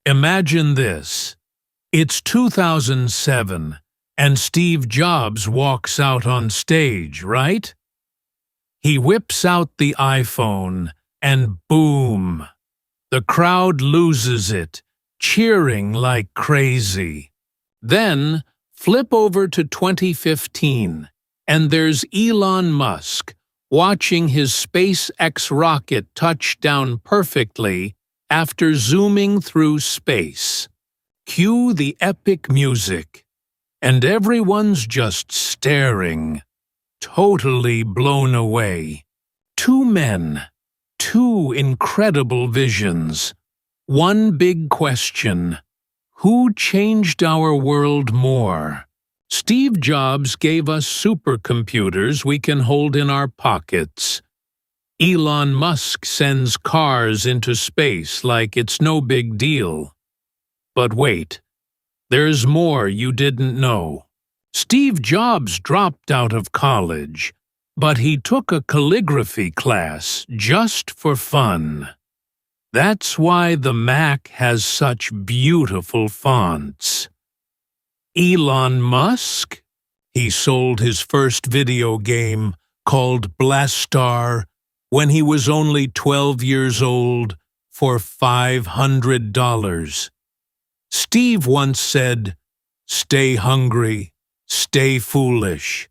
Imagine this. It's 2007, and Steve Jobs walks out on stage, right? He whips out the iPhone, and boom! The crowd loses it, cheering like crazy. Then, flip over to 2015, and there's Elon Musk watching his SpaceX rocket touch down perfectly after zooming through space. Cue the epic music, and everyone's just staring, totally blown away. Two men, two incredible visions, one big question: who changed our world more? Steve Jobs gave us supercomputers we can hold in our pockets. Elon Musk sends cars into space like it's no big deal. But wait, there's more you didn't know. Steve Jobs dropped out of college, but he took a calligraphy class just for fun. That's why the Mac has such beautiful fonts. Elon Musk? He sold his first video game, called Blastar, when he was only 12 years old, for $500. Steve once said, "Stay hungry, stay foolish."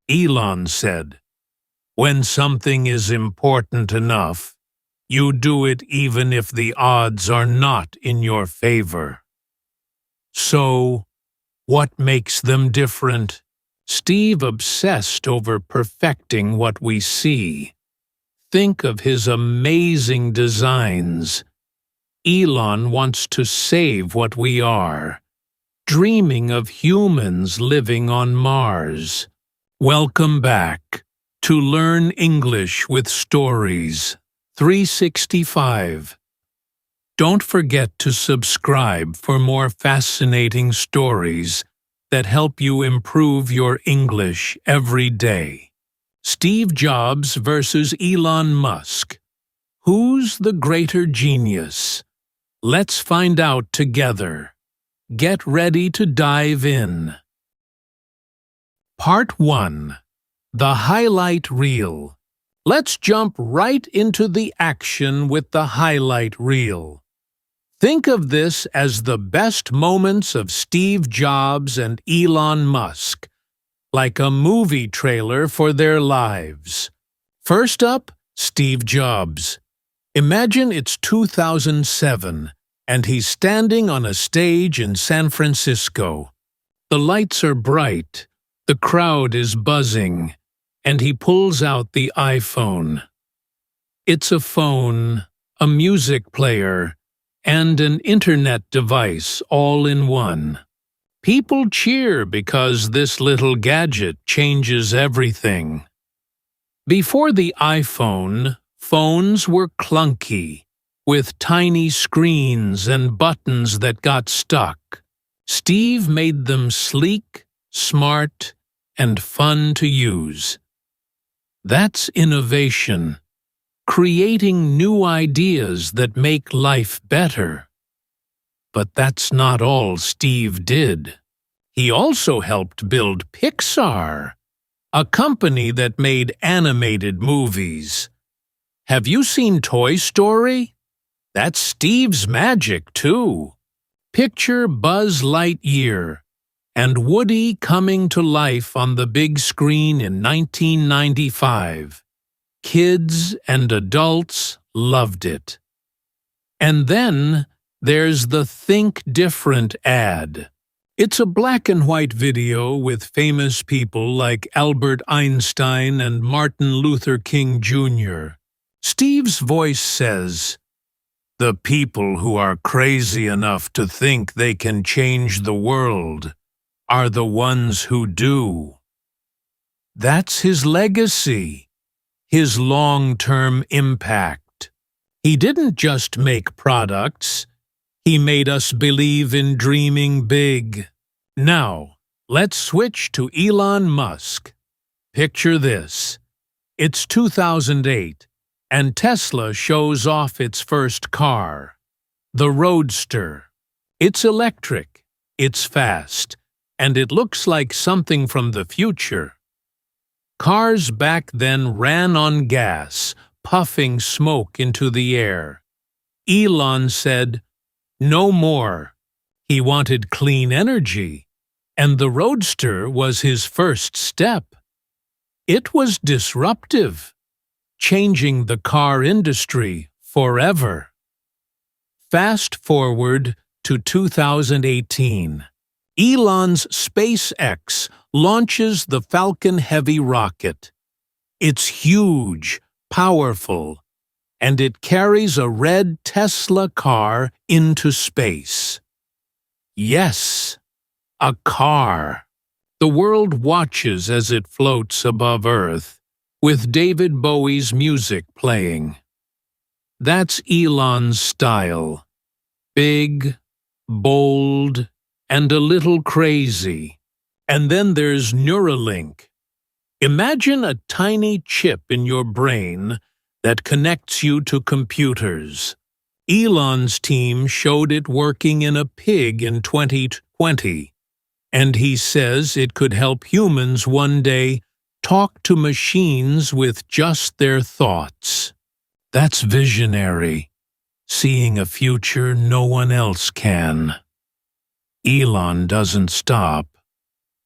Elon said, "When something is important enough, you do it even if the odds are not in your favor." So, what makes them different? Steve obsessed over perfecting what we see. Think of his amazing designs. Elon wants to save what we are, dreaming of humans living on Mars. Welcome back to Learn English with Stories 365. Don't forget to subscribe for more fascinating stories that help you improve your English every day. Steve Jobs versus Elon Musk. Who's the greater genius? Let's find out together. Get ready to dive in. Part 1. The Highlight Reel. Let's jump right into the action with the highlight reel. Think of this as the best moments of Steve Jobs and Elon Musk, like a movie trailer for their lives. First up, Steve Jobs. Imagine it's 2007, and he's standing on a stage in San Francisco. The lights are bright, the crowd is buzzing, and he pulls out the iPhone. It's a phone, a music player, and an internet device all in one. People cheer because this little gadget changes everything. Before the iPhone, phones were clunky, with tiny screens and buttons that got stuck. Steve made them sleek, smart, and fun to use. That's innovation, creating new ideas that make life better. But that's not all Steve did. He also helped build Pixar, a company that made animated movies. Have you seen Toy Story? That's Steve's magic, too. Picture Buzz Lightyear and Woody coming to life on the big screen in 1995. Kids and adults loved it. And then there's the Think Different ad. It's a black and white video with famous people like Albert Einstein and Martin Luther King Jr. Steve's voice says, "The people who are crazy enough to think they can change the world are the ones who do." That's his legacy, his long-term impact. He didn't just make products, he made us believe in dreaming big. Now, let's switch to Elon Musk. Picture this. It's 2008, and Tesla shows off its first car, the Roadster. It's electric, it's fast, and it looks like something from the future. Cars back then ran on gas, puffing smoke into the air. Elon said, "No more." He wanted clean energy, and the Roadster was his first step. It was disruptive, changing the car industry forever. Fast forward to 2018. Elon's SpaceX launches the Falcon Heavy rocket. It's huge, powerful, and it carries a red Tesla car into space. Yes, a car. The world watches as it floats above Earth, with David Bowie's music playing. That's Elon's style. Big, bold, and a little crazy. And then there's Neuralink. Imagine a tiny chip in your brain that connects you to computers. Elon's team showed it working in a pig in 2020, and he says it could help humans one day talk to machines with just their thoughts. That's visionary, seeing a future no one else can. Elon doesn't stop.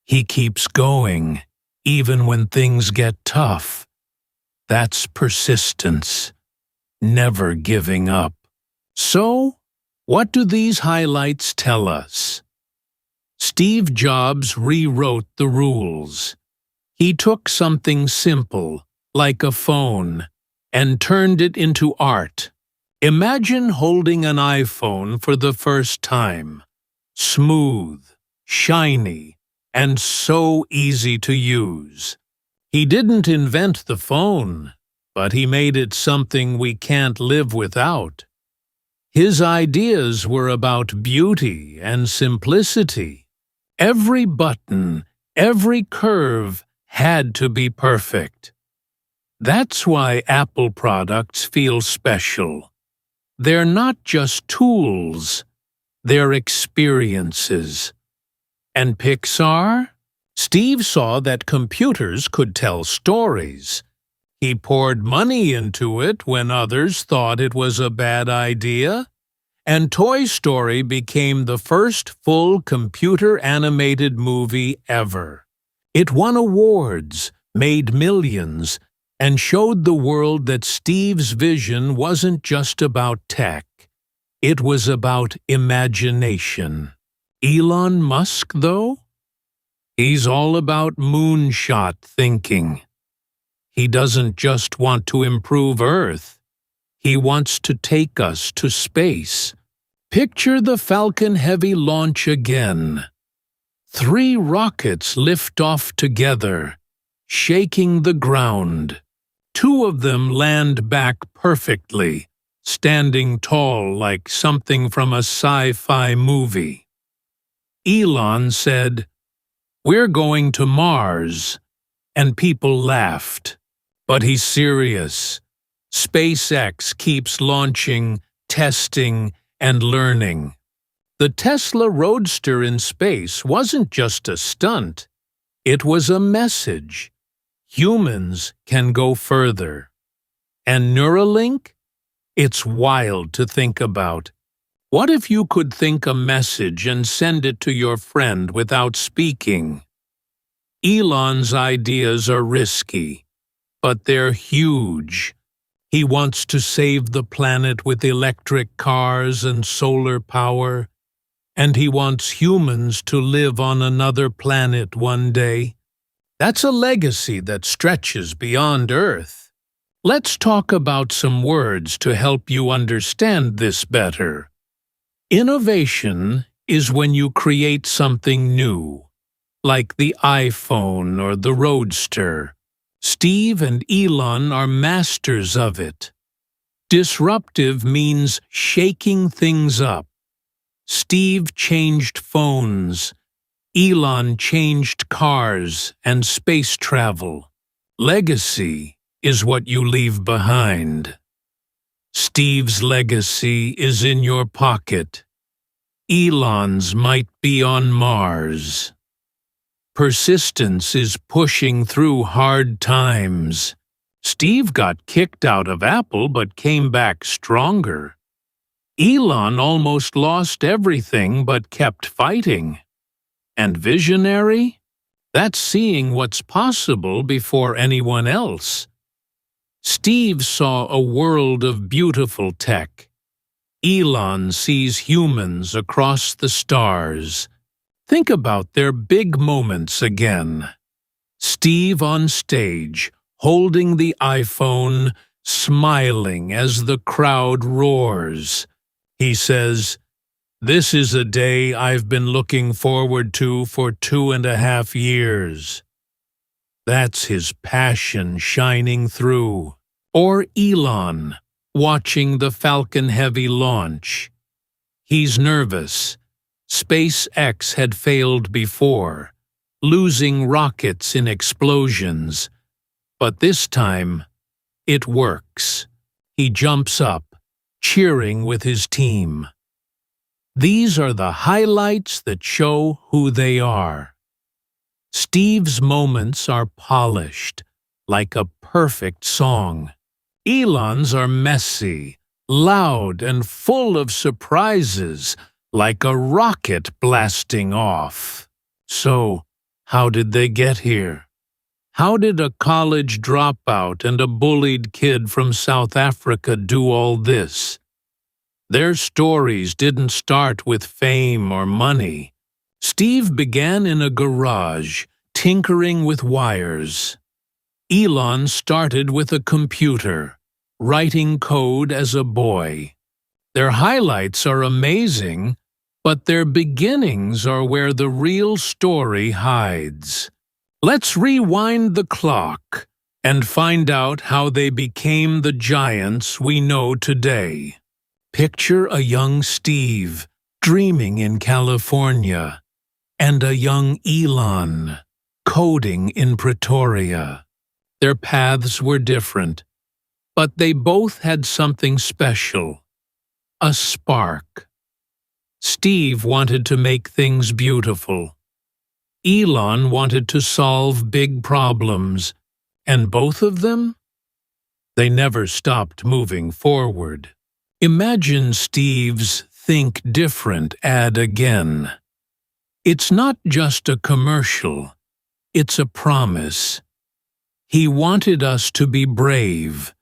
He keeps going, even when things get tough. That's persistence, never giving up. So, what do these highlights tell us? Steve Jobs rewrote the rules. He took something simple, like a phone, and turned it into art. Imagine holding an iPhone for the first time. Smooth, shiny, and so easy to use. He didn't invent the phone, but he made it something we can't live without. His ideas were about beauty and simplicity. Every button, every curve had to be perfect. That's why Apple products feel special. They're not just tools, they're experiences. And Pixar? Steve saw that computers could tell stories. He poured money into it when others thought it was a bad idea. And Toy Story became the first full computer-animated movie ever. It won awards, made millions, and showed the world that Steve's vision wasn't just about tech. It was about imagination. Elon Musk, though? He's all about moonshot thinking. He doesn't just want to improve Earth. He wants to take us to space. Picture the Falcon Heavy launch again. 3 rockets lift off together, shaking the ground. 2 of them land back perfectly, standing tall like something from a sci-fi movie. Elon said, "We're going to Mars," and people laughed. But he's serious. SpaceX keeps launching, testing, and learning. The Tesla Roadster in space wasn't just a stunt. It was a message. Humans can go further. And Neuralink? It's wild to think about. What if you could think a message and send it to your friend without speaking? Elon's ideas are risky, but they're huge. He wants to save the planet with electric cars and solar power, and he wants humans to live on another planet one day. That's a legacy that stretches beyond Earth. Let's talk about some words to help you understand this better. Innovation is when you create something new, like the iPhone or the Roadster. Steve and Elon are masters of it. Disruptive means shaking things up. Steve changed phones. Elon changed cars and space travel. Legacy is what you leave behind. Steve's legacy is in your pocket. Elon's might be on Mars. Persistence is pushing through hard times. Steve got kicked out of Apple but came back stronger. Elon almost lost everything but kept fighting. And visionary? That's seeing what's possible before anyone else. Steve saw a world of beautiful tech. Elon sees humans across the stars. Think about their big moments again. Steve on stage, holding the iPhone, smiling as the crowd roars. He says, "This is a day I've been looking forward to for 2.5 years." That's his passion shining through. Or Elon, watching the Falcon Heavy launch. He's nervous. SpaceX had failed before, losing rockets in explosions. But this time, it works. He jumps up, cheering with his team. These are the highlights that show who they are. Steve's moments are polished, like a perfect song. Elon's are messy, loud, and full of surprises, like a rocket blasting off. So, how did they get here? How did a college dropout and a bullied kid from South Africa do all this? Their stories didn't start with fame or money. Steve began in a garage, tinkering with wires. Elon started with a computer, writing code as a boy. Their highlights are amazing, but their beginnings are where the real story hides. Let's rewind the clock and find out how they became the giants we know today. Picture a young Steve dreaming in California and a young Elon coding in Pretoria. Their paths were different, but they both had something special. A spark. Steve wanted to make things beautiful. Elon wanted to solve big problems, and both of them? They never stopped moving forward. Imagine Steve's Think Different ad again. It's not just a commercial, it's a promise. He wanted us to be brave,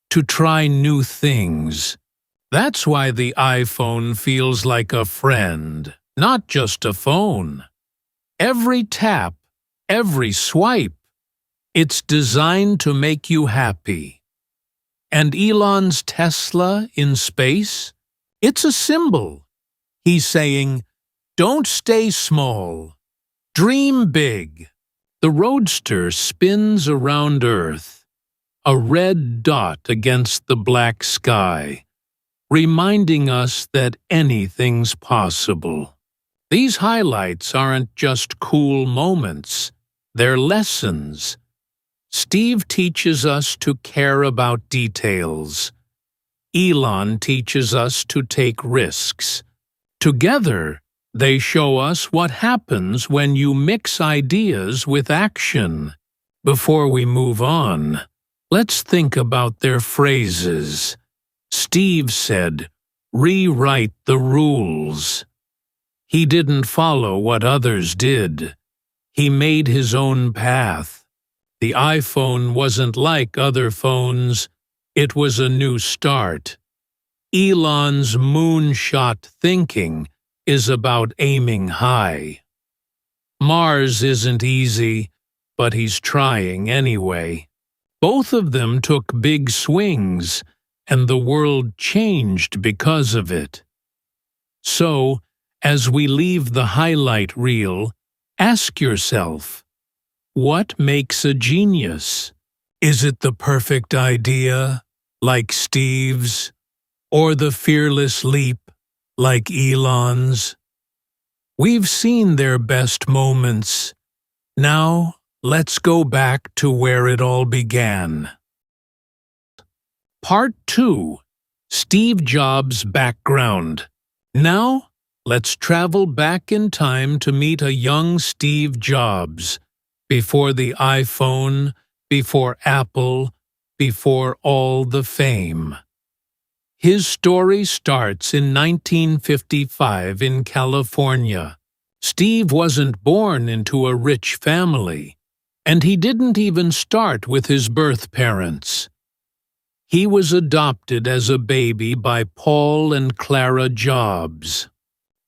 to try new things. That's why the iPhone feels like a friend, not just a phone. Every tap, every swipe, it's designed to make you happy. And Elon's Tesla in space? It's a symbol. He's saying, don't stay small. Dream big. The Roadster spins around Earth, a red dot against the black sky, reminding us that anything's possible. These highlights aren't just cool moments, they're lessons. Steve teaches us to care about details. Elon teaches us to take risks. Together, they show us what happens when you mix ideas with action. Before we move on, let's think about their phrases. Steve said, "Rewrite the rules." He didn't follow what others did. He made his own path. The iPhone wasn't like other phones. It was a new start. Elon's moonshot thinking is about aiming high. Mars isn't easy, but he's trying anyway. Both of them took big swings, and the world changed because of it. So, as we leave the highlight reel, ask yourself, what makes a genius? Is it the perfect idea, like Steve's, or the fearless leap, like Elon's? We've seen their best moments. Now, let's go back to where it all began. Part 2. Steve Jobs' background. Now, Let's travel back in time to meet a young Steve Jobs, before the iPhone, before Apple, before all the fame. His story starts in 1955 in California. Steve wasn't born into a rich family, and he didn't even start with his birth parents. He was adopted as a baby by Paul and Clara Jobs.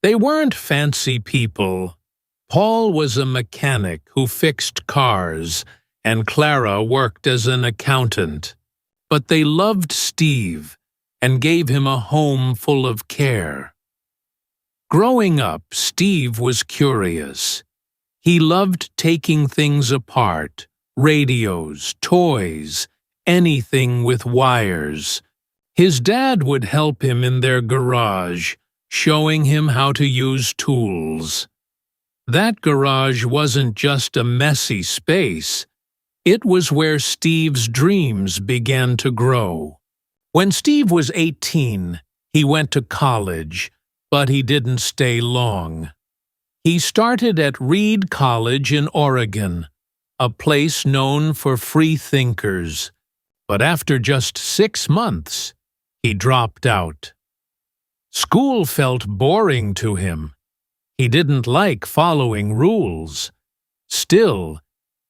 They weren't fancy people. Paul was a mechanic who fixed cars, and Clara worked as an accountant. But they loved Steve and gave him a home full of care. Growing up, Steve was curious. He loved taking things apart, radios, toys, anything with wires. His dad would help him in their garage, showing him how to use tools. That garage wasn't just a messy space. It was where Steve's dreams began to grow. When Steve was 18, he went to college, but he didn't stay long. He started at Reed College in Oregon, a place known for free thinkers. But after just 6 months, he dropped out. School felt boring to him. He didn't like following rules. Still,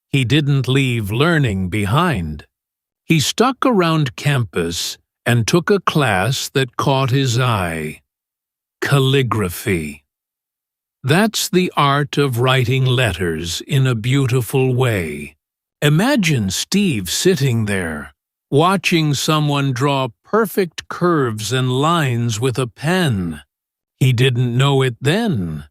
he didn't leave learning behind. He stuck around campus and took a class that caught his eye: calligraphy. That's the art of writing letters in a beautiful way. Imagine Steve sitting there, watching someone draw perfect curves and lines with a pen. He didn't know it then,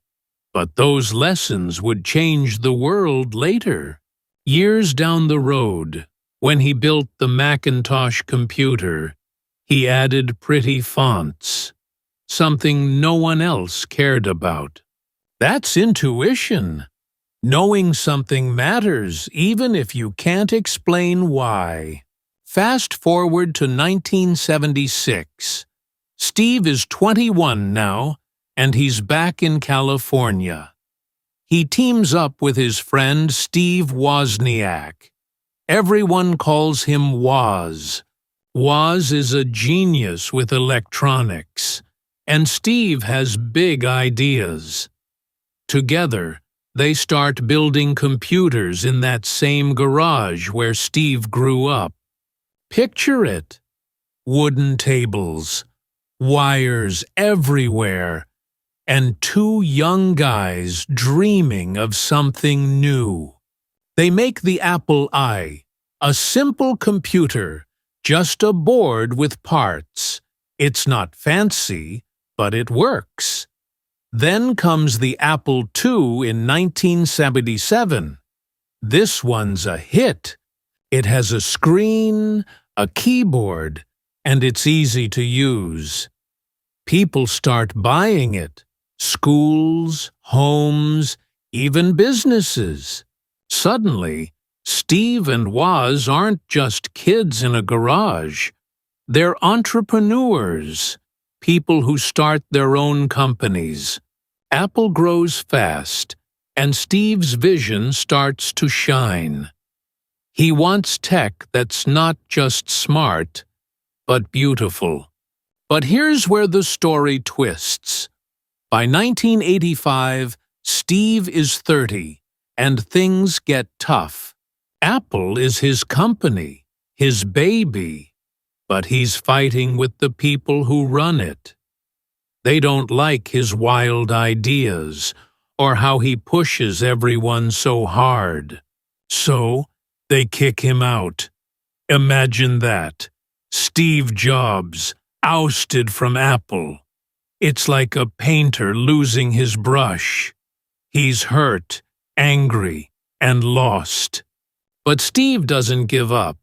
but those lessons would change the world later. Years down the road, when he built the Macintosh computer, he added pretty fonts, something no one else cared about. That's intuition. Knowing something matters even if you can't explain why. Fast forward to 1976. Steve is 21 now, and he's back in California. He teams up with his friend Steve Wozniak. Everyone calls him Woz. Woz is a genius with electronics, and Steve has big ideas. Together, they start building computers in that same garage where Steve grew up. Picture it: wooden tables, wires everywhere, and two young guys dreaming of something new. They make the Apple I, a simple computer, just a board with parts. It's not fancy, but it works. Then comes the Apple II in 1977. This one's a hit. It has a screen, a keyboard, and it's easy to use. People start buying it. Schools, homes, even businesses. Suddenly, Steve and Woz aren't just kids in a garage. They're entrepreneurs, people who start their own companies. Apple grows fast, and Steve's vision starts to shine. He wants tech that's not just smart, but beautiful. But here's where the story twists. By 1985, Steve is 30, and things get tough. Apple is his company, his baby, but he's fighting with the people who run it. They don't like his wild ideas or how he pushes everyone so hard. So, they kick him out. Imagine that. Steve Jobs, ousted from Apple. It's like a painter losing his brush. He's hurt, angry, and lost. But Steve doesn't give up.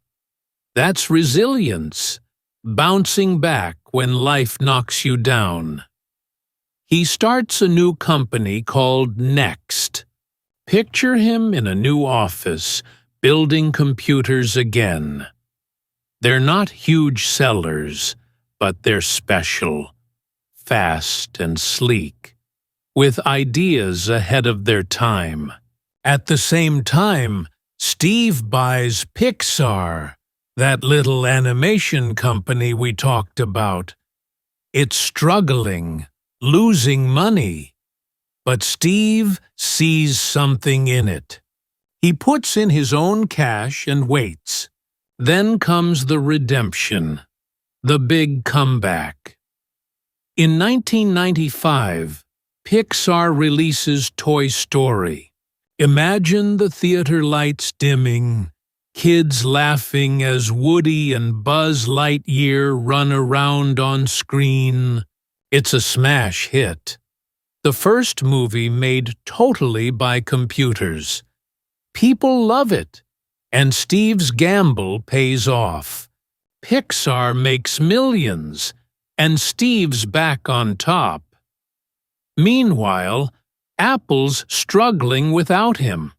That's resilience, bouncing back when life knocks you down. He starts a new company called Next. Picture him in a new office, building computers again. They're not huge sellers, but they're special, fast and sleek. with ideas ahead of their time. At the same time, Steve buys Pixar, that little animation company we talked about. It's struggling, losing money. But Steve sees something in it. He puts in his own cash and waits. Then comes the redemption, the big comeback. In 1995, Pixar releases Toy Story. Imagine the theater lights dimming, kids laughing as Woody and Buzz Lightyear run around on screen. It's a smash hit. The first movie made totally by computers. People love it, and Steve's gamble pays off. Pixar makes millions, and Steve's back on top. Meanwhile, Apple's struggling without him.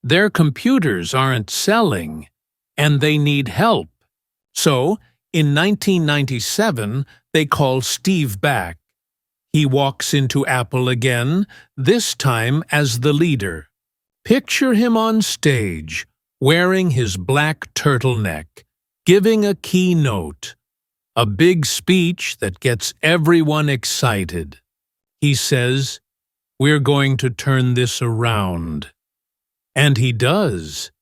Their computers aren't selling, and they need help. So, in 1997, they call Steve back. He walks into Apple again, this time as the leader. Picture him on stage, wearing his black turtleneck, giving a keynote, a big speech that gets everyone excited. He says, "We're going to turn this around." And he does.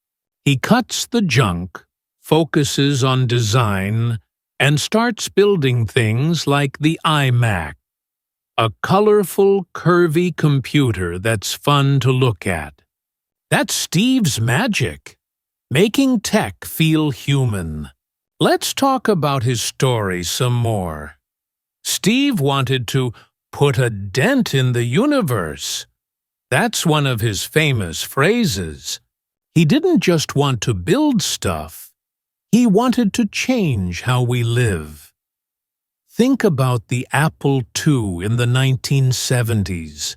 He cuts the junk, focuses on design, and starts building things like the iMac, a colorful, curvy computer that's fun to look at. That's Steve's magic, making tech feel human. Let's talk about his story some more. Steve wanted to put a dent in the universe. That's one of his famous phrases. He didn't just want to build stuff. He wanted to change how we live. Think about the Apple II in the 1970s.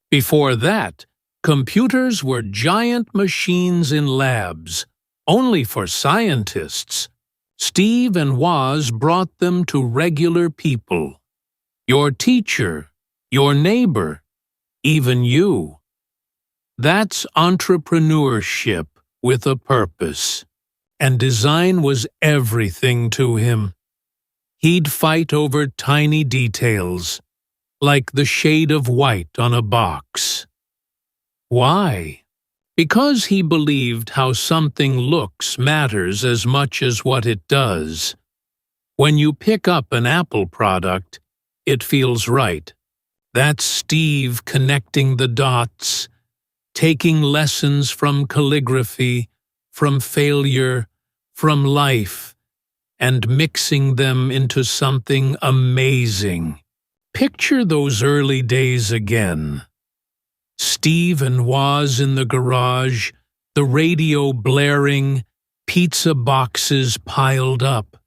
Before that, computers were giant machines in labs, only for scientists. Steve and Woz brought them to regular people. Your teacher, your neighbor, even you. That's entrepreneurship with a purpose. And design was everything to him. He'd fight over tiny details, like the shade of white on a box. Why? Because he believed how something looks matters as much as what it does. When you pick up an Apple product, it feels right. That's Steve connecting the dots, taking lessons from calligraphy, from failure, from life, and mixing them into something amazing. Picture those early days again. Steve and Woz in the garage, the radio blaring, pizza boxes piled up.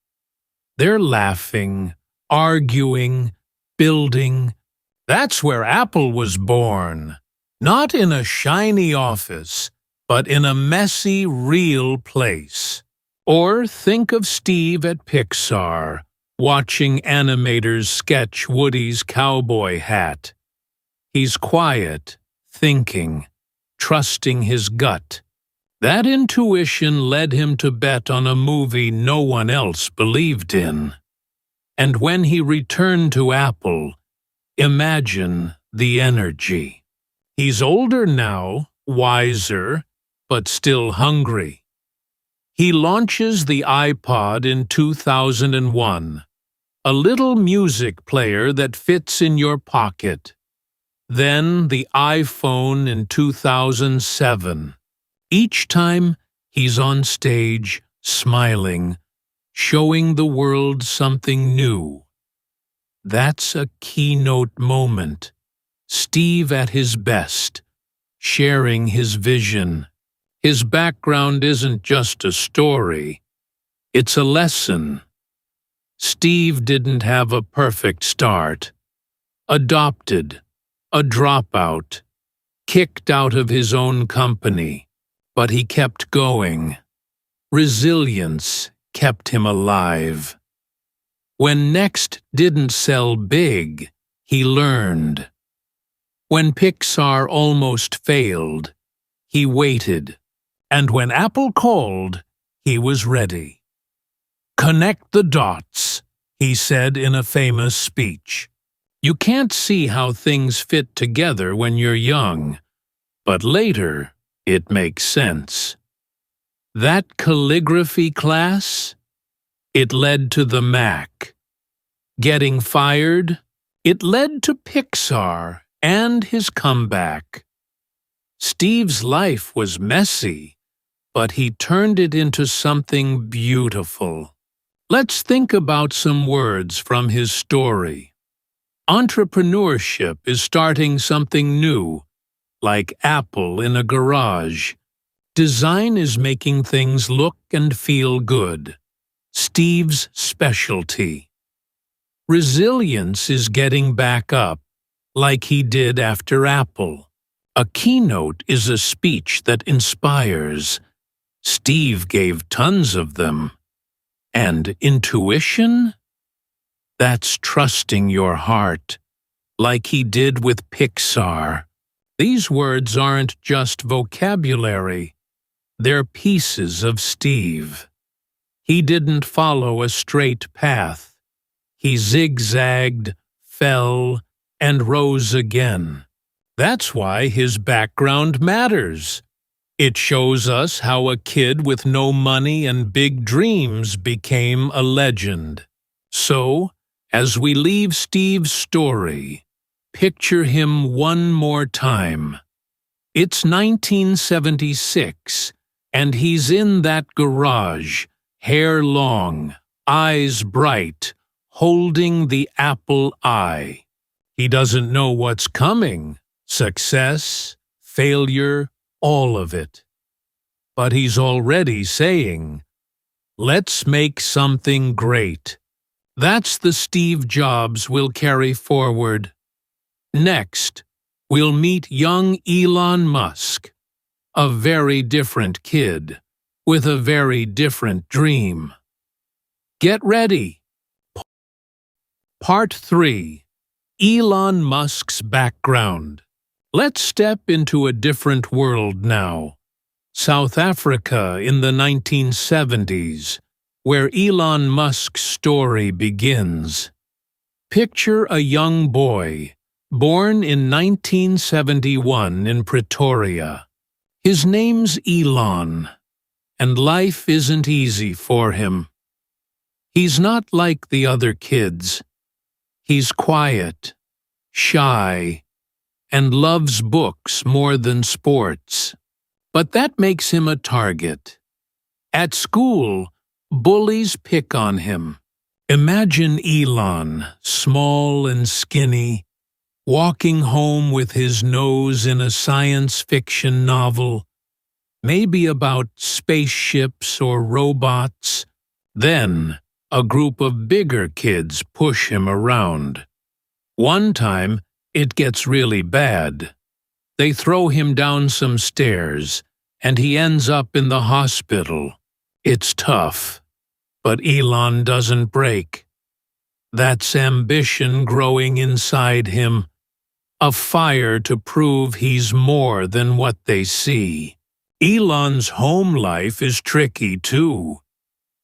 They're laughing, arguing, building. That's where Apple was born. Not in a shiny office, but in a messy, real place. Or think of Steve at Pixar, watching animators sketch Woody's cowboy hat. He's quiet, thinking, trusting his gut. That intuition led him to bet on a movie no one else believed in. And when he returned to Apple, imagine the energy. He's older now, wiser, but still hungry. He launches the iPod in 2001, a little music player that fits in your pocket. Then the iPhone in 2007. Each time he's on stage, smiling, showing the world something new. That's a keynote moment. Steve at his best, sharing his vision. His background isn't just a story, it's a lesson. Steve didn't have a perfect start. Adopted, a dropout, kicked out of his own company, but he kept going. Resilience kept him alive. When Next didn't sell big, he learned. When Pixar almost failed, he waited, and when Apple called, he was ready. "Connect the dots," he said in a famous speech. You can't see how things fit together when you're young, but later it makes sense. That calligraphy class? It led to the Mac. Getting fired? It led to Pixar and his comeback. Steve's life was messy, but he turned it into something beautiful. Let's think about some words from his story. Entrepreneurship is starting something new, like Apple in a garage. Design is making things look and feel good. Steve's specialty. Resilience is getting back up, like he did after Apple. A keynote is a speech that inspires. Steve gave tons of them. And intuition? That's trusting your heart, like he did with Pixar. These words aren't just vocabulary. They're pieces of Steve. He didn't follow a straight path. He zigzagged, fell, and rose again. That's why his background matters. It shows us how a kid with no money and big dreams became a legend. So, as we leave Steve's story, picture him one more time. It's 1976, and he's in that garage, hair long, eyes bright, holding the Apple I. He doesn't know what's coming, success, failure, all of it. But he's already saying, "Let's make something great." That's the Steve Jobs we'll carry forward. Next, we'll meet young Elon Musk, a very different kid with a very different dream. Get ready. Part 3. Elon Musk's background. Let's step into a different world now. South Africa in the 1970s, where Elon Musk's story begins. Picture a young boy, born in 1971 in Pretoria. His name's Elon, and life isn't easy for him. He's not like the other kids. He's quiet, shy, and loves books more than sports. But that makes him a target. At school, bullies pick on him. Imagine Elon, small and skinny, walking home with his nose in a science fiction novel, maybe about spaceships or robots. Then, a group of bigger kids push him around. One time, it gets really bad. They throw him down some stairs, and he ends up in the hospital. It's tough, but Elon doesn't break. That's ambition growing inside him, a fire to prove he's more than what they see. Elon's home life is tricky too.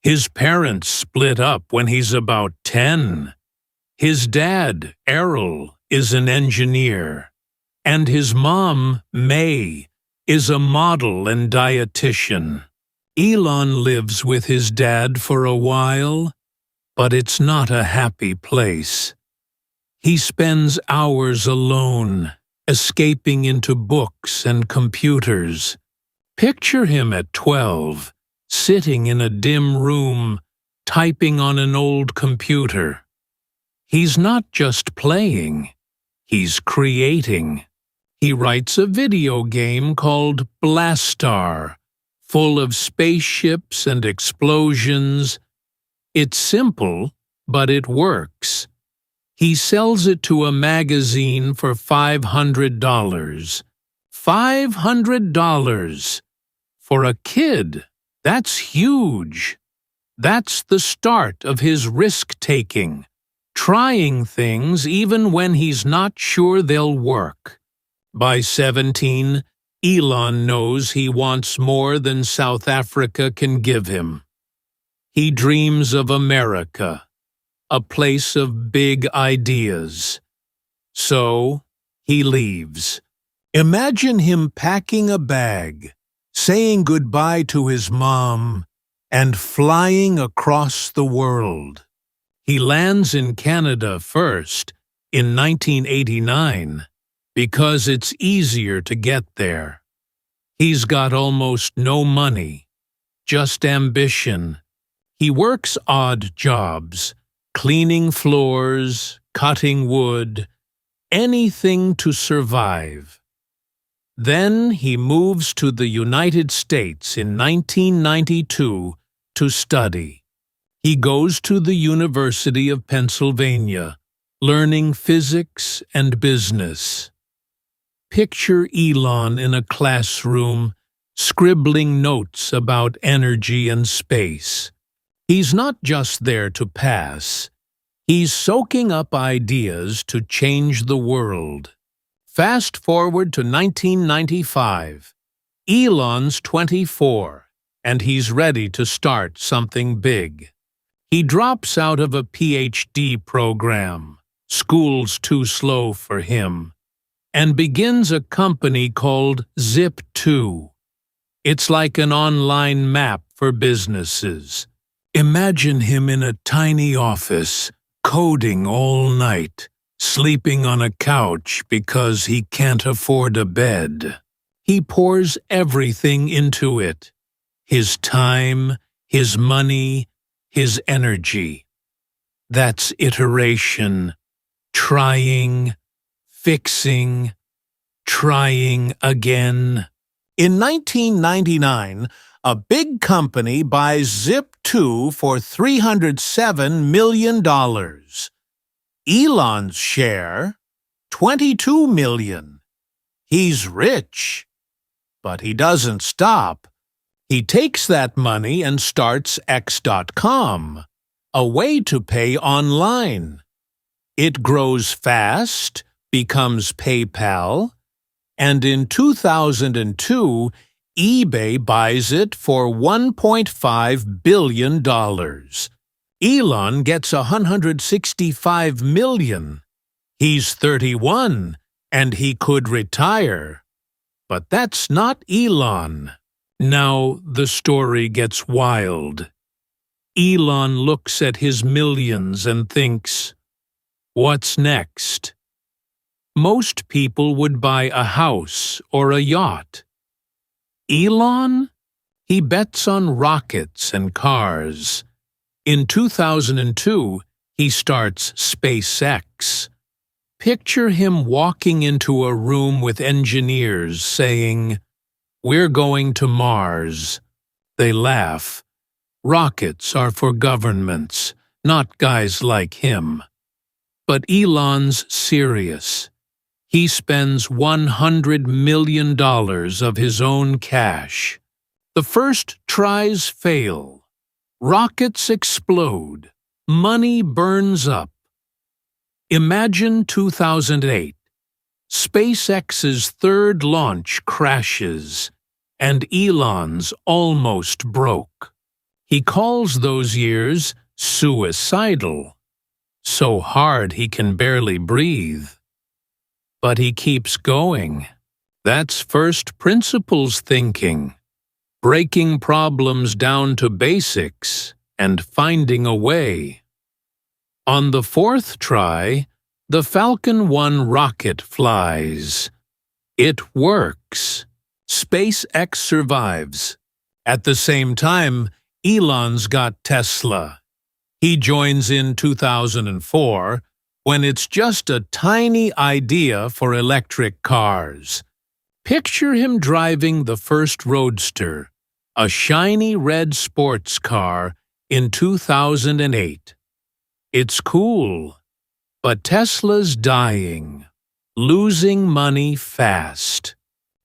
His parents split up when he's about 10. His dad, Errol, is an engineer, and his mom, May, is a model and dietitian. Elon lives with his dad for a while, but it's not a happy place. He spends hours alone, escaping into books and computers. Picture him at 12, sitting in a dim room, typing on an old computer. He's not just playing, he's creating. He writes a video game called Blastar, full of spaceships and explosions. It's simple, but it works. He sells it to a magazine for $500. $500! For a kid, that's huge. That's the start of his risk-taking, trying things even when he's not sure they'll work. By 17, Elon knows he wants more than South Africa can give him. He dreams of America, a place of big ideas. So, he leaves. Imagine him packing a bag, saying goodbye to his mom, and flying across the world. He lands in Canada first, in 1989, because it's easier to get there. He's got almost no money, just ambition. He works odd jobs, cleaning floors, cutting wood, anything to survive. Then he moves to the United States in 1992 to study. He goes to the University of Pennsylvania, learning physics and business. Picture Elon in a classroom, scribbling notes about energy and space. He's not just there to pass. He's soaking up ideas to change the world. Fast forward to 1995. Elon's 24, and he's ready to start something big. He drops out of a PhD program, school's too slow for him, and begins a company called Zip2. It's like an online map for businesses. Imagine him in a tiny office, coding all night, sleeping on a couch because he can't afford a bed. He pours everything into it: his time, his money, his energy. That's iteration, trying, fixing, trying again. In 1999, a big company buys Zip2 for $307 million. Elon's share, $22 million. He's rich. But he doesn't stop. He takes that money and starts X.com, a way to pay online. It grows fast, becomes PayPal, and in 2002, eBay buys it for $1.5 billion. Elon gets $165 million. He's 31, and he could retire. But that's not Elon. Now the story gets wild. Elon looks at his millions and thinks, what's next? Most people would buy a house or a yacht. Elon? He bets on rockets and cars. In 2002, he starts SpaceX. Picture him walking into a room with engineers saying, "We're going to Mars." They laugh. Rockets are for governments, not guys like him. But Elon's serious. He spends $100 million of his own cash. The first tries fail. Rockets explode. Money burns up. Imagine 2008. SpaceX's third launch crashes, and Elon's almost broke. He calls those years suicidal. So hard he can barely breathe. But he keeps going. That's first principles thinking, breaking problems down to basics and finding a way. On the fourth try, the Falcon 1 rocket flies. It works. SpaceX survives. At the same time, Elon's got Tesla. He joins in 2004, when it's just a tiny idea for electric cars. Picture him driving the first Roadster, a shiny red sports car, in 2008. It's cool, but Tesla's dying, losing money fast.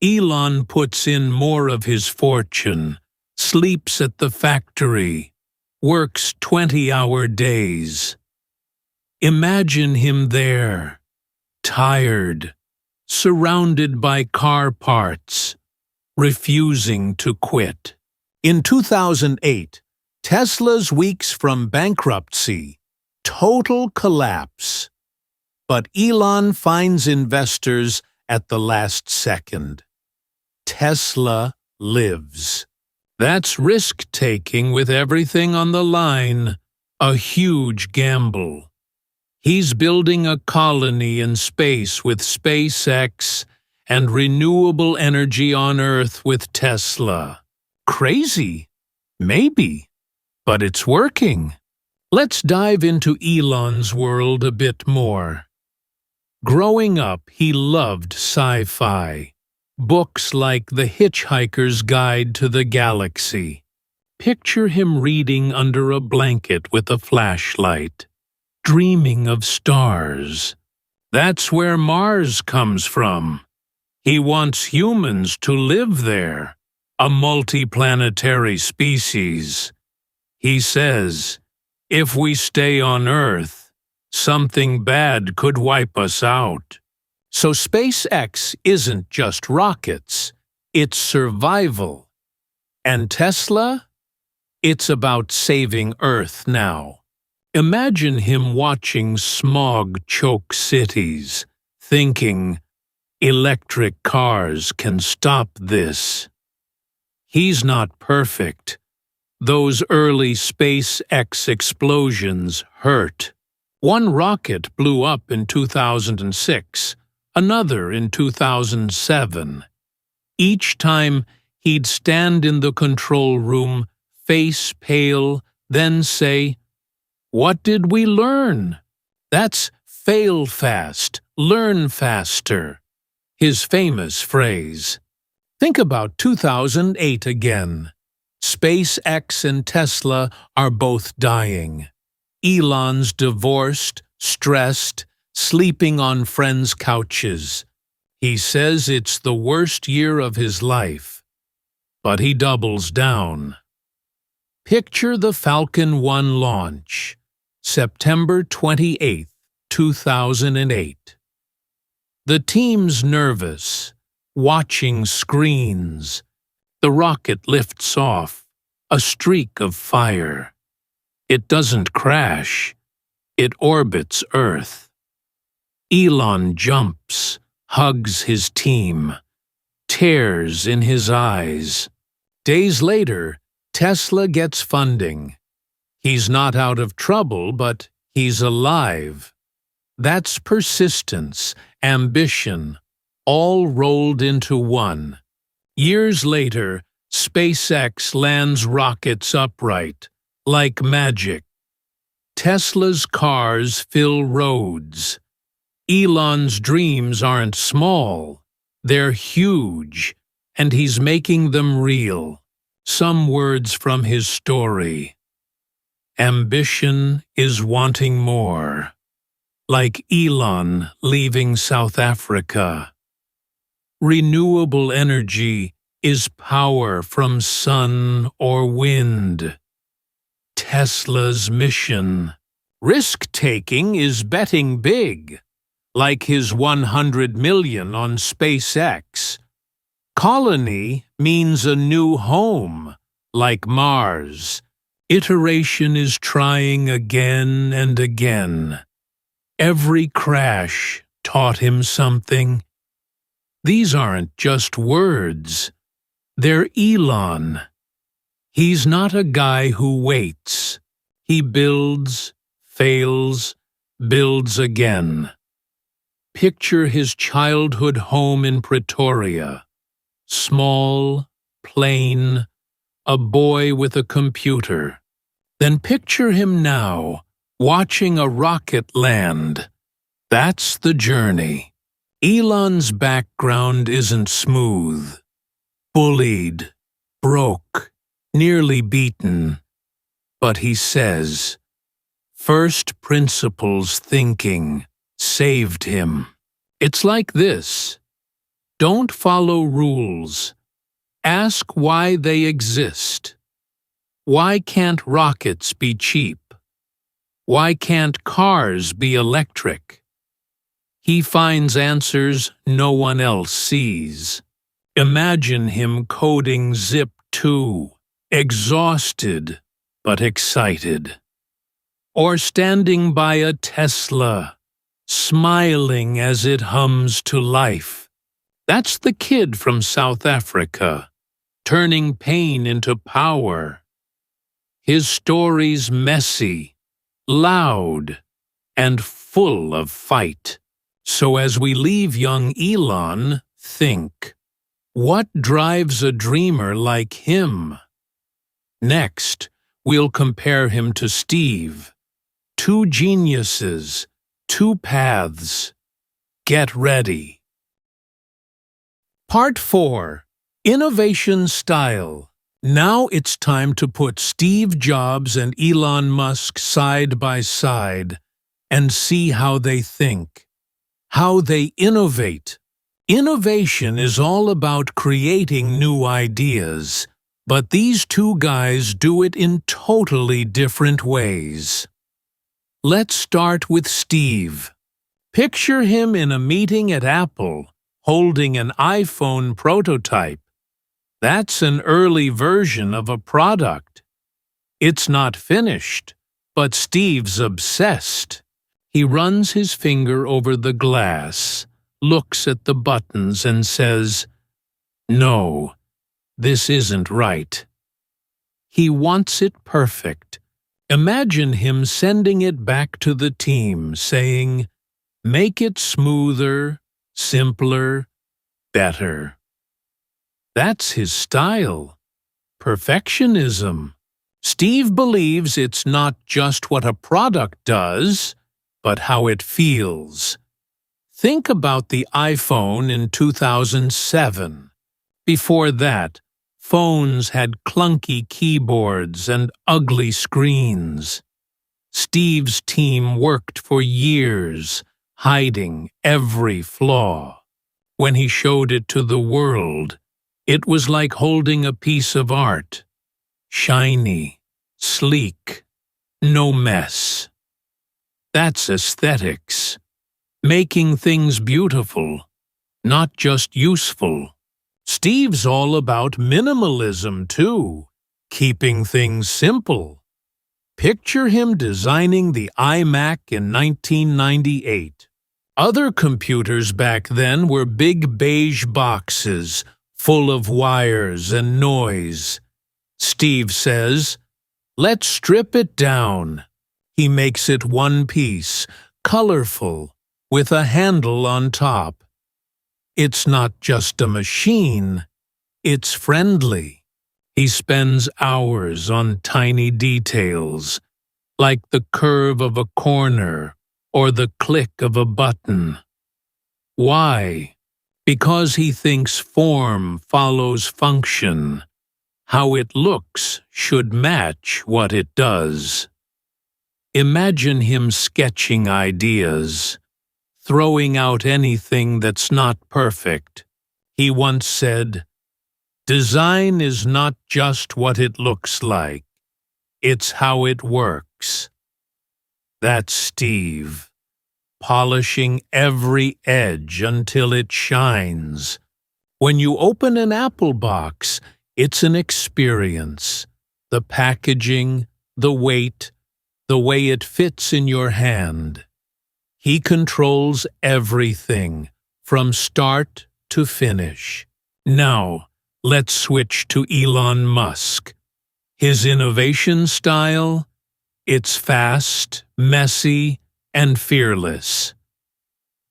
Elon puts in more of his fortune, sleeps at the factory, works 20-hour days. Imagine him there, tired, surrounded by car parts, refusing to quit. In 2008, Tesla's weeks from bankruptcy, total collapse. But Elon finds investors at the last second. Tesla lives. That's risk-taking with everything on the line, a huge gamble. He's building a colony in space with SpaceX and renewable energy on Earth with Tesla. Crazy? Maybe. But it's working. Let's dive into Elon's world a bit more. Growing up, he loved sci-fi. Books like The Hitchhiker's Guide to the Galaxy. Picture him reading under a blanket with a flashlight, dreaming of stars. That's where Mars comes from. He wants humans to live there, a multiplanetary species. He says, if we stay on Earth, something bad could wipe us out. So SpaceX isn't just rockets, it's survival. And Tesla? It's about saving Earth now. Imagine him watching smog choke cities, thinking, electric cars can stop this. He's not perfect. Those early SpaceX explosions hurt. One rocket blew up in 2006, another in 2007. Each time, he'd stand in the control room, face pale, then say, "What did we learn?" That's fail fast, learn faster. His famous phrase. Think about 2008 again. SpaceX and Tesla are both dying. Elon's divorced, stressed, sleeping on friends' couches. He says it's the worst year of his life. But he doubles down. Picture the Falcon 1 launch, September 28, 2008. The team's nervous, watching screens. The rocket lifts off, a streak of fire. It doesn't crash. It orbits Earth. Elon jumps, hugs his team, tears in his eyes. Days later, Tesla gets funding. He's not out of trouble, but he's alive. That's persistence, ambition, all rolled into one. Years later, SpaceX lands rockets upright, like magic. Tesla's cars fill roads. Elon's dreams aren't small, they're huge, and he's making them real. Some words from his story. Ambition is wanting more. Like Elon leaving South Africa. Renewable energy is power from sun or wind. Tesla's mission. Risk-taking is betting big, like his 100 million on SpaceX. Colony means a new home, like Mars. Iteration is trying again and again. Every crash taught him something. These aren't just words. They're Elon. He's not a guy who waits. He builds, fails, builds again. Picture his childhood home in Pretoria. Small, plain, a boy with a computer. Then picture him now, watching a rocket land. That's the journey. Elon's background isn't smooth. Bullied, broke, nearly beaten. But he says, first principles thinking saved him. It's like this. Don't follow rules. Ask why they exist. Why can't rockets be cheap? Why can't cars be electric? He finds answers no one else sees. Imagine him coding Zip2, exhausted but excited. Or standing by a Tesla, smiling as it hums to life. That's the kid from South Africa, turning pain into power. His story's messy, loud, and full of fight. So as we leave young Elon, think, what drives a dreamer like him? Next, we'll compare him to Steve. Two geniuses, two paths. Get ready. Part 4. Innovation Style. Now it's time to put Steve Jobs and Elon Musk side by side and see how they think, how they innovate. Innovation is all about creating new ideas, but these two guys do it in totally different ways. Let's start with Steve. Picture him in a meeting at Apple, holding an iPhone prototype. That's an early version of a product. It's not finished, but Steve's obsessed. He runs his finger over the glass, looks at the buttons and says, "No, this isn't right." He wants it perfect. Imagine him sending it back to the team, saying, "Make it smoother, simpler, better." That's his style. Perfectionism. Steve believes it's not just what a product does, but how it feels. Think about the iPhone in 2007. Before that, phones had clunky keyboards and ugly screens. Steve's team worked for years, hiding every flaw. When he showed it to the world, it was like holding a piece of art. Shiny, sleek, no mess. That's aesthetics. Making things beautiful, not just useful. Steve's all about minimalism, too, keeping things simple. Picture him designing the iMac in 1998. Other computers back then were big beige boxes, full of wires and noise. Steve says, "Let's strip it down." He makes it one piece, colorful, with a handle on top. It's not just a machine, it's friendly. He spends hours on tiny details, like the curve of a corner or the click of a button. Why? Because he thinks form follows function. How it looks should match what it does. Imagine him sketching ideas, throwing out anything that's not perfect. He once said, "Design is not just what it looks like, it's how it works." That's Steve, polishing every edge until it shines. When you open an Apple box, it's an experience. The packaging, the weight, the way it fits in your hand. He controls everything, from start to finish. Now, let's switch to Elon Musk. His innovation style? It's fast, messy, and fearless.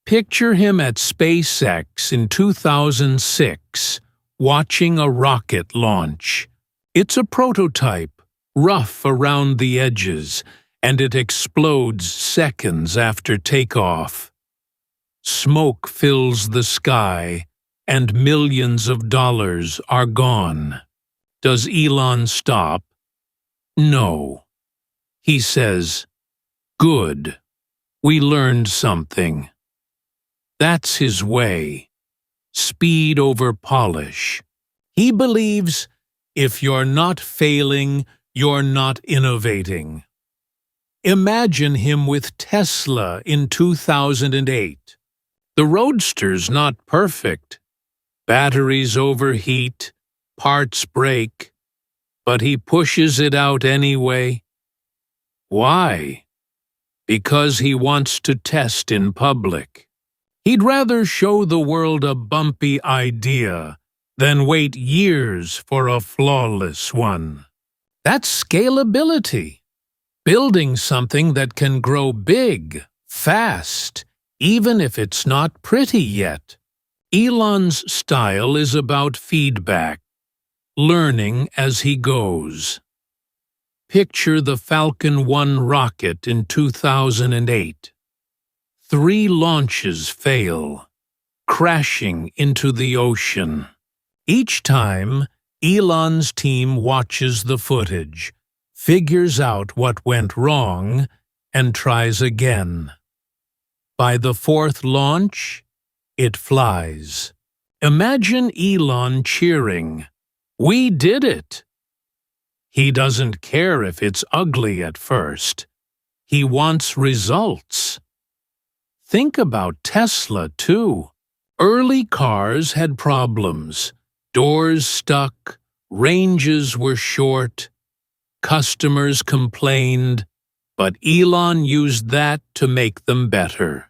Picture him at SpaceX in 2006, watching a rocket launch. It's a prototype, rough around the edges, and it explodes seconds after takeoff. Smoke fills the sky, and millions of dollars are gone. Does Elon stop? No. He says, "Good. We learned something." That's his way. Speed over polish. He believes if you're not failing, you're not innovating. Imagine him with Tesla in 2008. The Roadster's not perfect. Batteries overheat, parts break, but he pushes it out anyway. Why? Because he wants to test in public. He'd rather show the world a bumpy idea than wait years for a flawless one. That's scalability. Building something that can grow big, fast, even if it's not pretty yet. Elon's style is about feedback, learning as he goes. Picture the Falcon 1 rocket in 2008. 3 launches fail, crashing into the ocean. Each time, Elon's team watches the footage, figures out what went wrong, and tries again. By the 4th launch, it flies. Imagine Elon cheering, "We did it!" He doesn't care if it's ugly at first. He wants results. Think about Tesla, too. Early cars had problems. Doors stuck, ranges were short, customers complained, but Elon used that to make them better.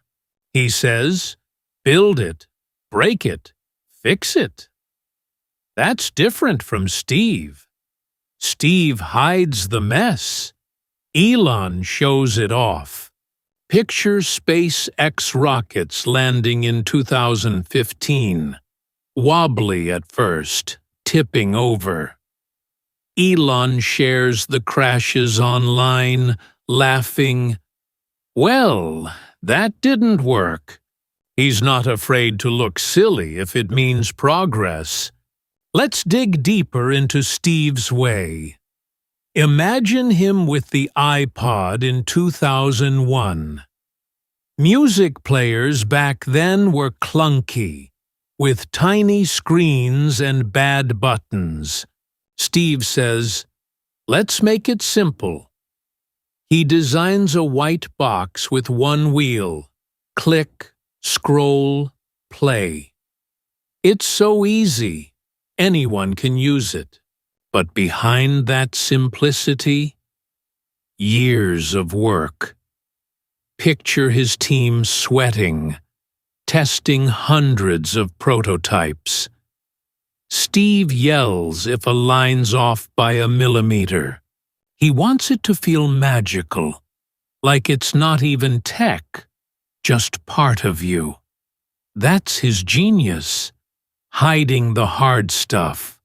He says, "Build it, break it, fix it." That's different from Steve. Steve hides the mess. Elon shows it off. Picture SpaceX rockets landing in 2015. Wobbly at first, tipping over. Elon shares the crashes online, laughing, "Well, that didn't work." He's not afraid to look silly if it means progress. Let's dig deeper into Steve's way. Imagine him with the iPod in 2001. Music players back then were clunky, with tiny screens and bad buttons. Steve says, "Let's make it simple." He designs a white box with one wheel. Click, scroll, play. It's so easy. Anyone can use it. But behind that simplicity, years of work. Picture his team sweating, testing hundreds of prototypes. Steve yells if a line's off by a millimeter. He wants it to feel magical, like it's not even tech, just part of you. That's his genius, hiding the hard stuff.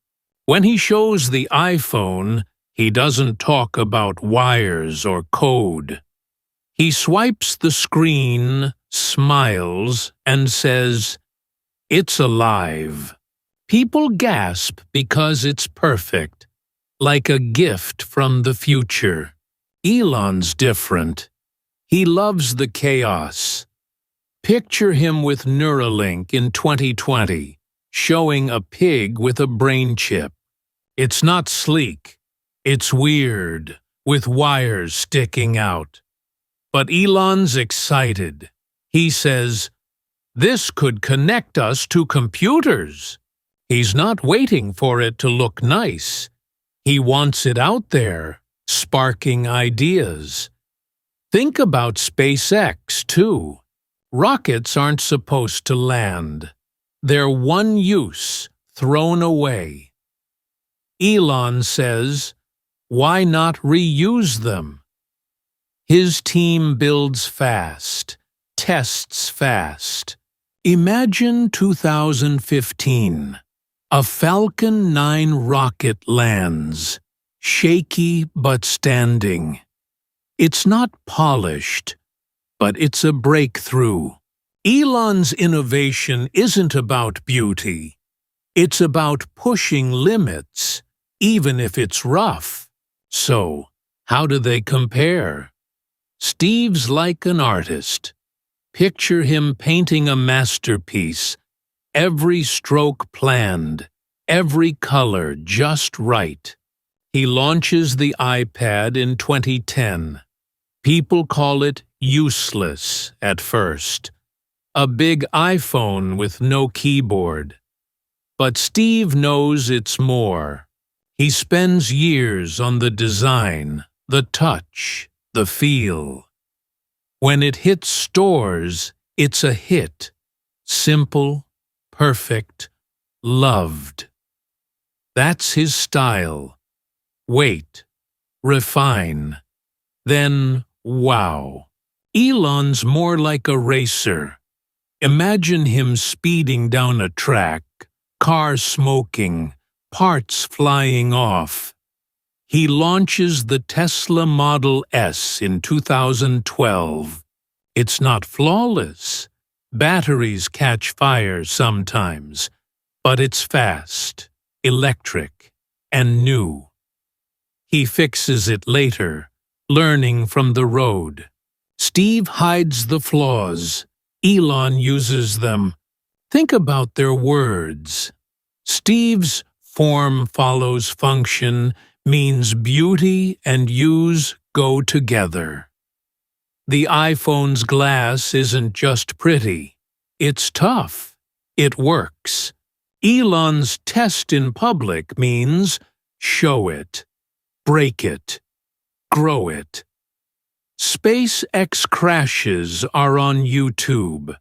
When he shows the iPhone, he doesn't talk about wires or code. He swipes the screen, smiles, and says, "It's alive." People gasp because it's perfect, like a gift from the future. Elon's different. He loves the chaos. Picture him with Neuralink in 2020, showing a pig with a brain chip. It's not sleek. It's weird, with wires sticking out. But Elon's excited. He says, "This could connect us to computers." He's not waiting for it to look nice. He wants it out there, sparking ideas. Think about SpaceX, too. Rockets aren't supposed to land. They're one use, thrown away. Elon says, "Why not reuse them?" His team builds fast, tests fast. Imagine 2015. A Falcon 9 rocket lands, shaky but standing. It's not polished, but it's a breakthrough. Elon's innovation isn't about beauty. It's about pushing limits, even if it's rough. So, how do they compare? Steve's like an artist. Picture him painting a masterpiece, every stroke planned, every color just right. He launches the iPad in 2010. People call it useless at first. a big iPhone with no keyboard. But Steve knows it's more. He spends years on the design, the touch, the feel. When it hits stores, it's a hit. Simple, perfect, loved. That's his style. Wait, refine, then wow. Elon's more like a racer. Imagine him speeding down a track, car smoking, parts flying off. He launches the Tesla Model S in 2012. It's not flawless. Batteries catch fire sometimes, but it's fast, electric, and new. He fixes it later, learning from the road. Steve hides the flaws. Elon uses them. Think about their words. Steve's form follows function means beauty and use go together. The iPhone's glass isn't just pretty. It's tough. It works. Elon's test in public means show it, break it, grow it. SpaceX crashes are on YouTube.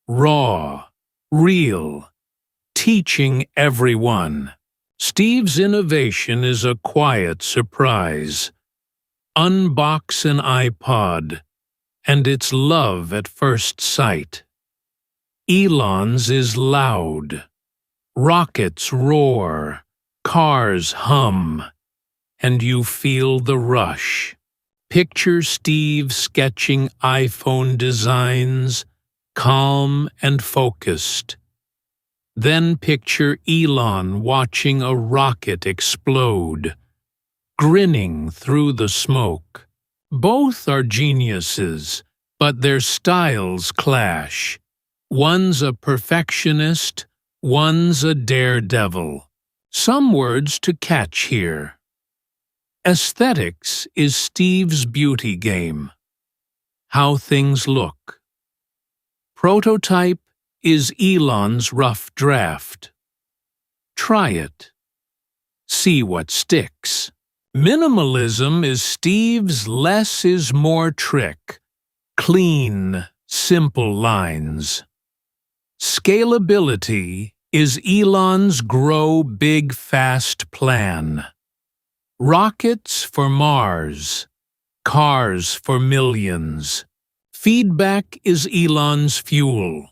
Raw, real, teaching everyone. Steve's innovation is a quiet surprise. Unbox an iPod, and it's love at first sight. Elon's is loud. Rockets roar, cars hum, and you feel the rush. Picture Steve sketching iPhone designs, calm and focused. Then picture Elon watching a rocket explode, grinning through the smoke. Both are geniuses, but their styles clash. One's a perfectionist, one's a daredevil. Some words to catch here. Aesthetics is Steve's beauty game. How things look. Prototype is Elon's rough draft. Try it. See what sticks. Minimalism is Steve's less is more trick. Clean, simple lines. Scalability is Elon's grow big fast plan. Rockets for Mars. Cars for millions. Feedback is Elon's fuel.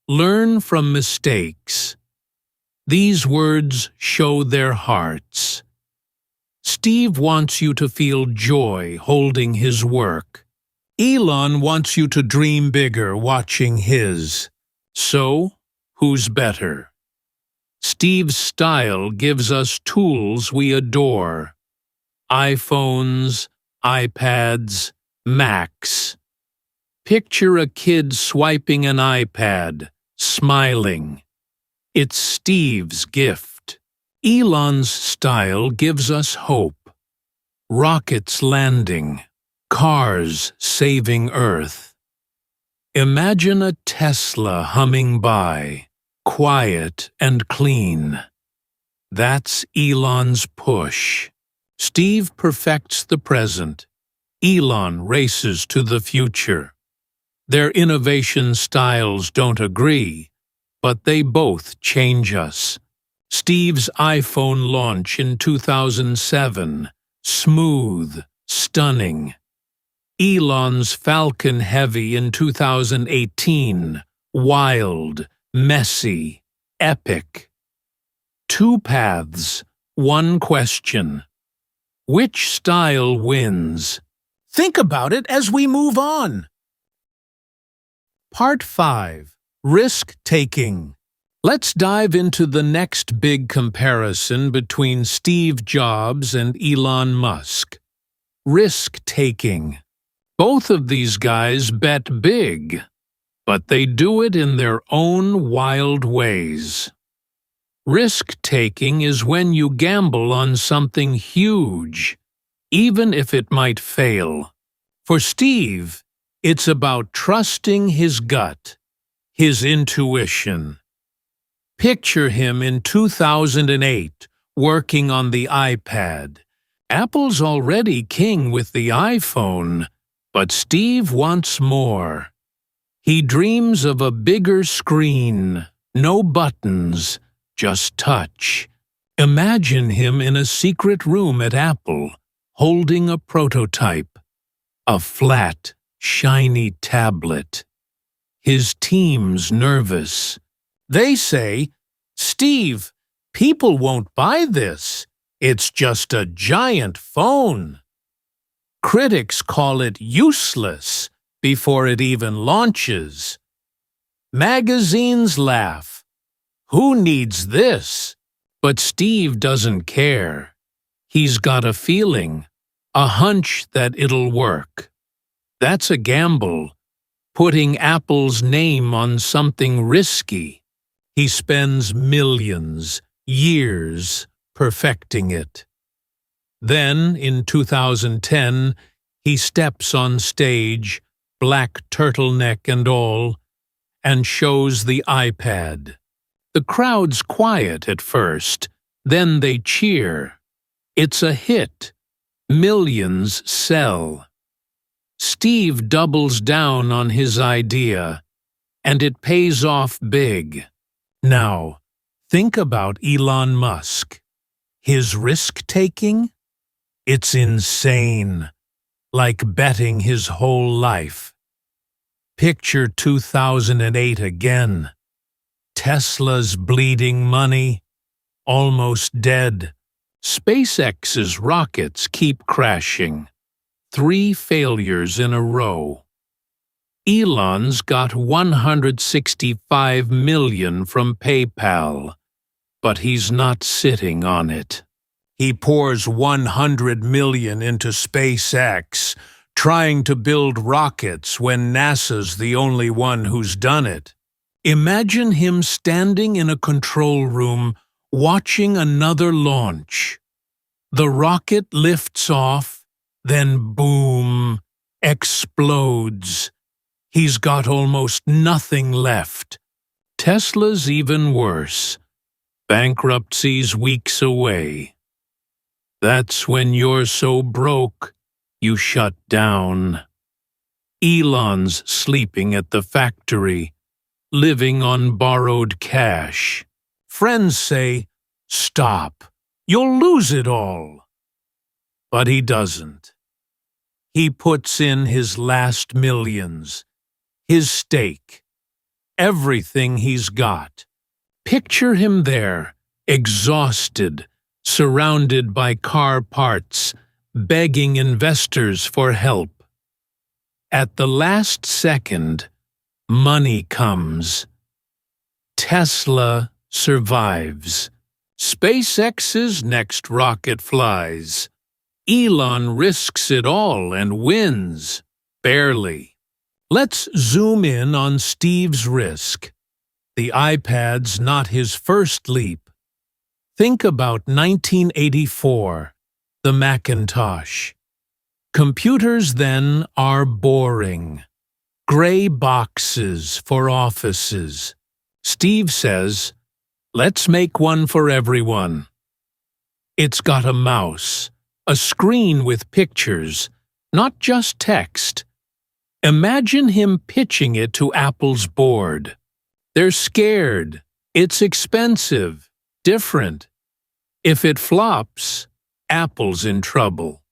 Learn from mistakes. These words show their hearts. Steve wants you to feel joy holding his work. Elon wants you to dream bigger watching his. So, who's better? Steve's style gives us tools we adore. iPhones, iPads, Macs. Picture a kid swiping an iPad, smiling. It's Steve's gift. Elon's style gives us hope. Rockets landing, cars saving Earth. Imagine a Tesla humming by, quiet and clean. That's Elon's push. Steve perfects the present. Elon races to the future. Their innovation styles don't agree, but they both change us. Steve's iPhone launch in 2007, smooth, stunning. Elon's Falcon Heavy in 2018, wild, messy, epic. Two paths, one question. Which style wins? Think about it as we move on. Part 5. Risk-taking. Let's dive into the next big comparison between Steve Jobs and Elon Musk. Risk-taking. Both of these guys bet big, but they do it in their own wild ways. Risk-taking is when you gamble on something huge, even if it might fail. For Steve, it's about trusting his gut. his intuition. Picture him in 2008 working on the iPad. Apple's already king with the iPhone, but Steve wants more. He dreams of a bigger screen, no buttons, just touch. Imagine him in a secret room at Apple, holding a prototype, a flat, shiny tablet. His team's nervous. They say, "Steve, people won't buy this. It's just a giant phone." Critics call it useless before it even launches. Magazines laugh. Who needs this? But Steve doesn't care. He's got a feeling, a hunch that it'll work. That's a gamble, putting Apple's name on something risky. He spends millions, years, perfecting it. Then, in 2010, he steps on stage, black turtleneck and all, and shows the iPad. The crowd's quiet at first, then they cheer. It's a hit. Millions sell. Steve doubles down on his idea, and it pays off big. Now, think about Elon Musk. His risk-taking? It's insane, like betting his whole life. Picture 2008 again. Tesla's bleeding money, almost dead. SpaceX's rockets keep crashing. 3 failures in a row. Elon's got $165 million from PayPal, but he's not sitting on it. He pours $100 million into SpaceX, trying to build rockets when NASA's the only one who's done it. Imagine him standing in a control room, watching another launch. The rocket lifts off, then boom, explodes. He's got almost nothing left. Tesla's even worse. Bankruptcy's weeks away. That's when you're so broke, you shut down. Elon's sleeping at the factory, living on borrowed cash. Friends say, "Stop, you'll lose it all." But he doesn't. He puts in his last millions, his stake, everything he's got. Picture him there, exhausted, surrounded by car parts, begging investors for help. At the last second, money comes. Tesla survives. SpaceX's next rocket flies. Elon risks it all and wins. Barely. Let's zoom in on Steve's risk. The iPad's not his first leap. Think about 1984, the Macintosh. Computers then are boring. Gray boxes for offices. Steve says, "Let's make one for everyone." It's got a mouse, a screen with pictures, not just text. Imagine him pitching it to Apple's board. They're scared. It's expensive, different. If it flops, Apple's in trouble.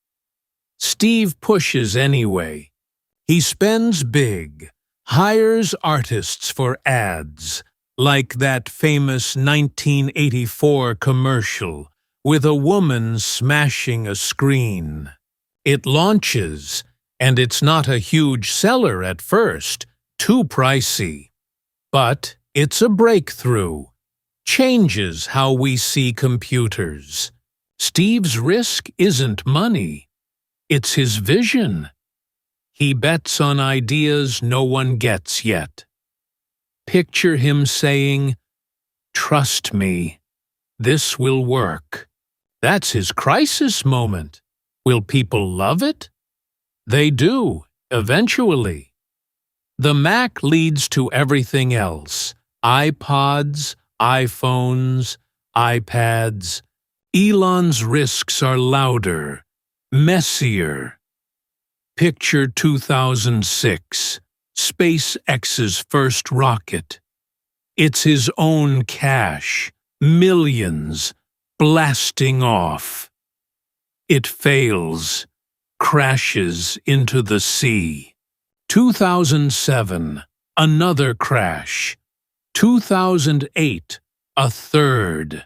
Steve pushes anyway. He spends big, hires artists for ads, like that famous 1984 commercial with a woman smashing a screen. It launches, and it's not a huge seller at first, too pricey. But it's a breakthrough. Changes how we see computers. Steve's risk isn't money. It's his vision. He bets on ideas no one gets yet. Picture him saying, "Trust me, this will work." That's his crisis moment. Will people love it? They do, eventually. The Mac leads to everything else: iPods, iPhones, iPads. Elon's risks are louder, messier. Picture 2006, SpaceX's first rocket. It's his own cash, millions, blasting off. It fails, crashes into the sea. 2007, another crash. 2008, a third.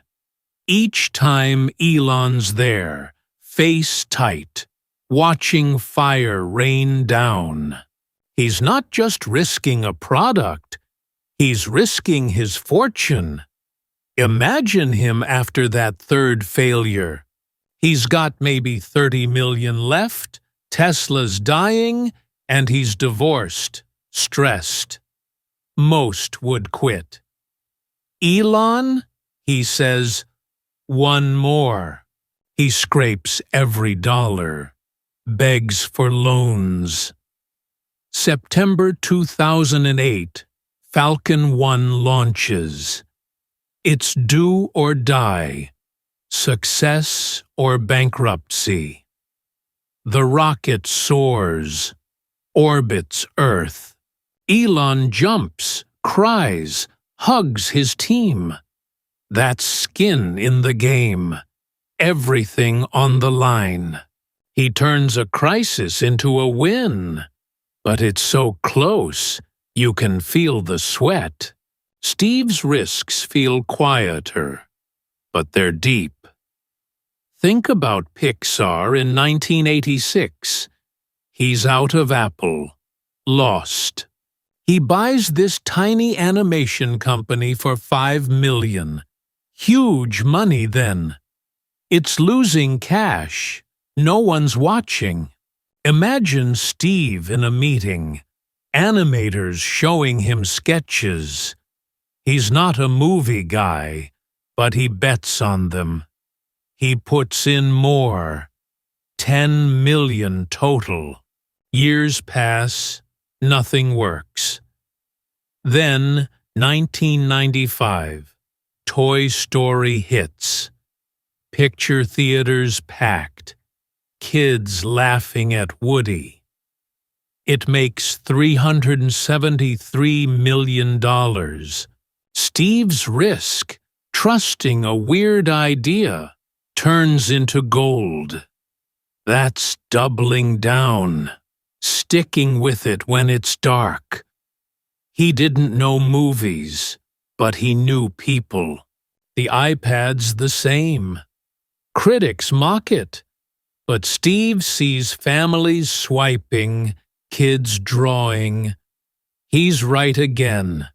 Each time Elon's there, face tight, watching fire rain down. He's not just risking a product, he's risking his fortune. Imagine him after that third failure. He's got maybe 30 million left, Tesla's dying, and he's divorced, stressed. Most would quit. Elon, he says, one more. He scrapes every dollar, begs for loans. September 2008, Falcon 1 launches. It's do or die, success or bankruptcy. The rocket soars, orbits Earth. Elon jumps, cries, hugs his team. That's skin in the game, everything on the line. He turns a crisis into a win. But it's so close, you can feel the sweat. Steve's risks feel quieter, but they're deep. Think about Pixar in 1986. He's out of Apple, lost. He buys this tiny animation company for $5 million. Huge money then. It's losing cash. No one's watching. Imagine Steve in a meeting, animators showing him sketches. He's not a movie guy, but he bets on them. He puts in more, 10 million total. Years pass, nothing works. Then, 1995, Toy Story hits. Picture theaters packed. Kids laughing at Woody. It makes $373 million. Steve's risk, trusting a weird idea, turns into gold. That's doubling down, sticking with it when it's dark. He didn't know movies, but he knew people. The iPad's the same. Critics mock it. But Steve sees families swiping, kids drawing. He's right again.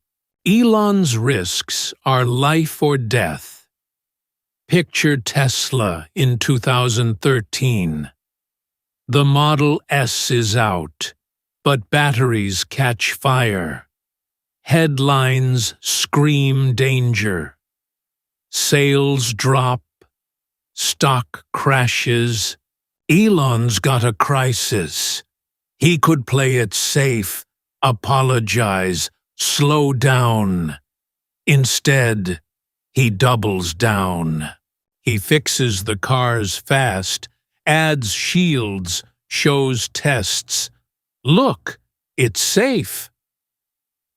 Elon's risks are life or death. Picture Tesla in 2013. The Model S is out, but batteries catch fire. Headlines scream danger. Sales drop. Stock crashes. Elon's got a crisis. He could play it safe, apologize, slow down. Instead, he doubles down. He fixes the cars fast, adds shields, shows tests. Look, it's safe.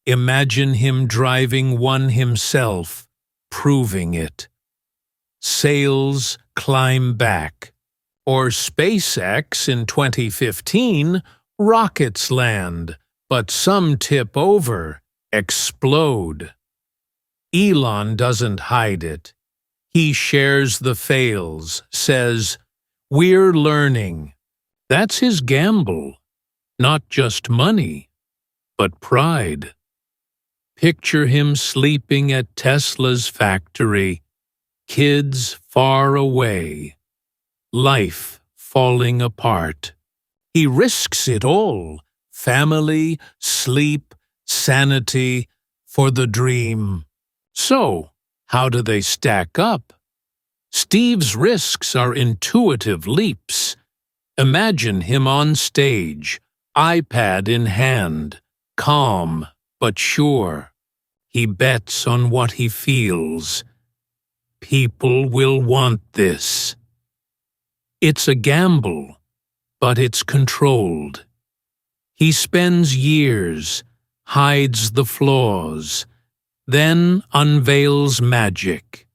Imagine him driving one himself, proving it. Sales climb back. Or SpaceX in 2015, rockets land, but some tip over, explode. Elon doesn't hide it. He shares the fails, says, "We're learning." That's his gamble. Not just money, but pride. Picture him sleeping at Tesla's factory, kids far away. Life falling apart. He risks it all, family, sleep, sanity, for the dream. So, how do they stack up? Steve's risks are intuitive leaps. Imagine him on stage, iPad in hand, Calm, but sure. He bets on what he feels. People will want this. It's a gamble, but it's controlled. He spends years, hides the flaws, then unveils magic.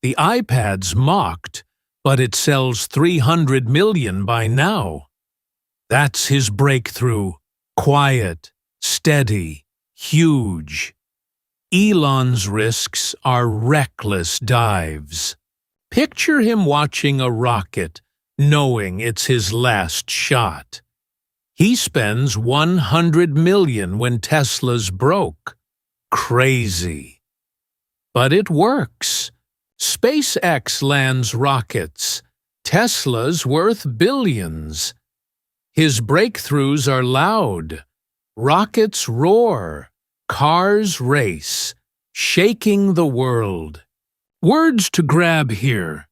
The iPad's mocked, but it sells 300 million by now. That's his breakthrough. Quiet, steady, huge. Elon's risks are reckless dives. Picture him watching a rocket, knowing it's his last shot. He spends 100 million when Tesla's broke. Crazy. But it works. SpaceX lands rockets. Tesla's worth billions. His breakthroughs are loud. Rockets roar. Cars race, shaking the world. Words to grab here.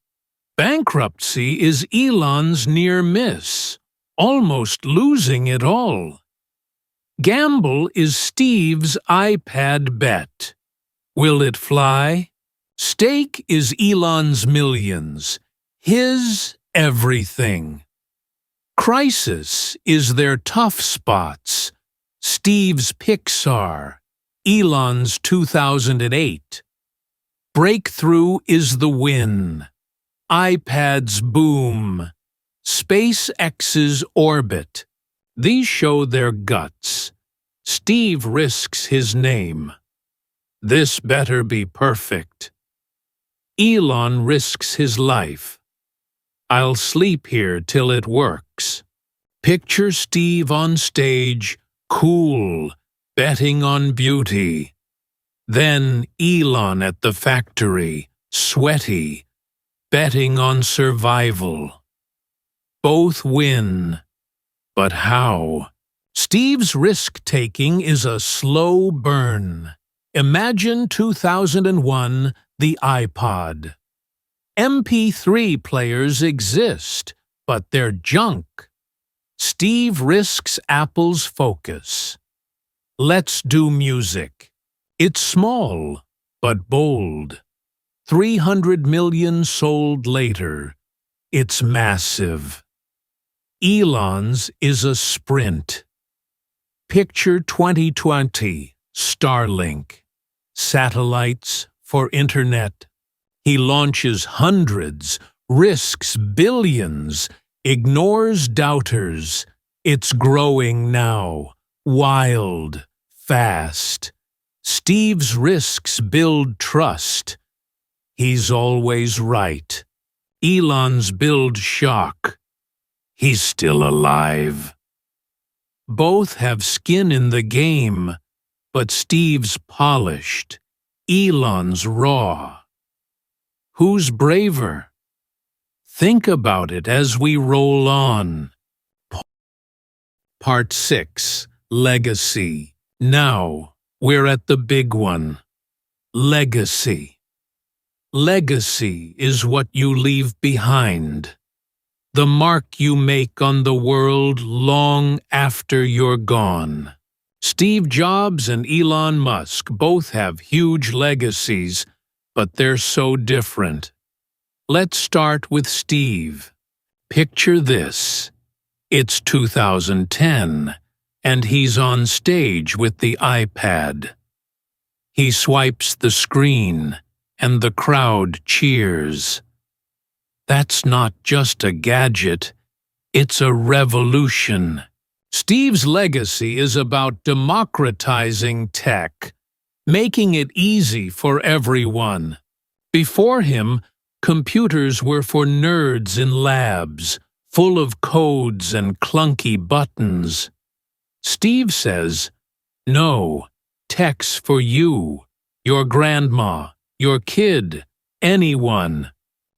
Bankruptcy is Elon's near miss, almost losing it all. Gamble is Steve's iPad bet. Will it fly? Stake is Elon's millions, his everything. Crisis is their tough spots, Steve's Pixar, Elon's 2008. Breakthrough is the win. iPad's boom. SpaceX's orbit. These show their guts. Steve risks his name. This better be perfect. Elon risks his life. I'll sleep here till it works. Picture Steve on stage, cool, betting on beauty. Then Elon at the factory, sweaty, betting on survival. Both win. But how? Steve's risk-taking is a slow burn. Imagine 2001, the iPod. MP3 players exist, but they're junk. Steve risks Apple's focus. Let's do music. It's small, but bold. 300 million sold later. It's massive. Elon's is a sprint. Picture 2020, Starlink. Satellites for internet. He launches hundreds, risks billions, ignores doubters. It's growing now. Wild, fast. Steve's risks build trust. He's always right. Elon's build shock. He's still alive. Both have skin in the game, but Steve's polished. Elon's raw. Who's braver? Think about it as we roll on. Part 6. Legacy. Now, we're at the big one. Legacy. Legacy is what you leave behind. The mark you make on the world long after you're gone. Steve Jobs and Elon Musk both have huge legacies, but they're so different. Let's start with Steve. Picture this. It's 2010, and he's on stage with the iPad. He swipes the screen, and the crowd cheers. That's not just a gadget, it's a revolution. Steve's legacy is about democratizing tech, making it easy for everyone. Before him, computers were for nerds in labs, full of codes and clunky buttons. Steve says, no, tech's for you, your grandma, your kid, anyone.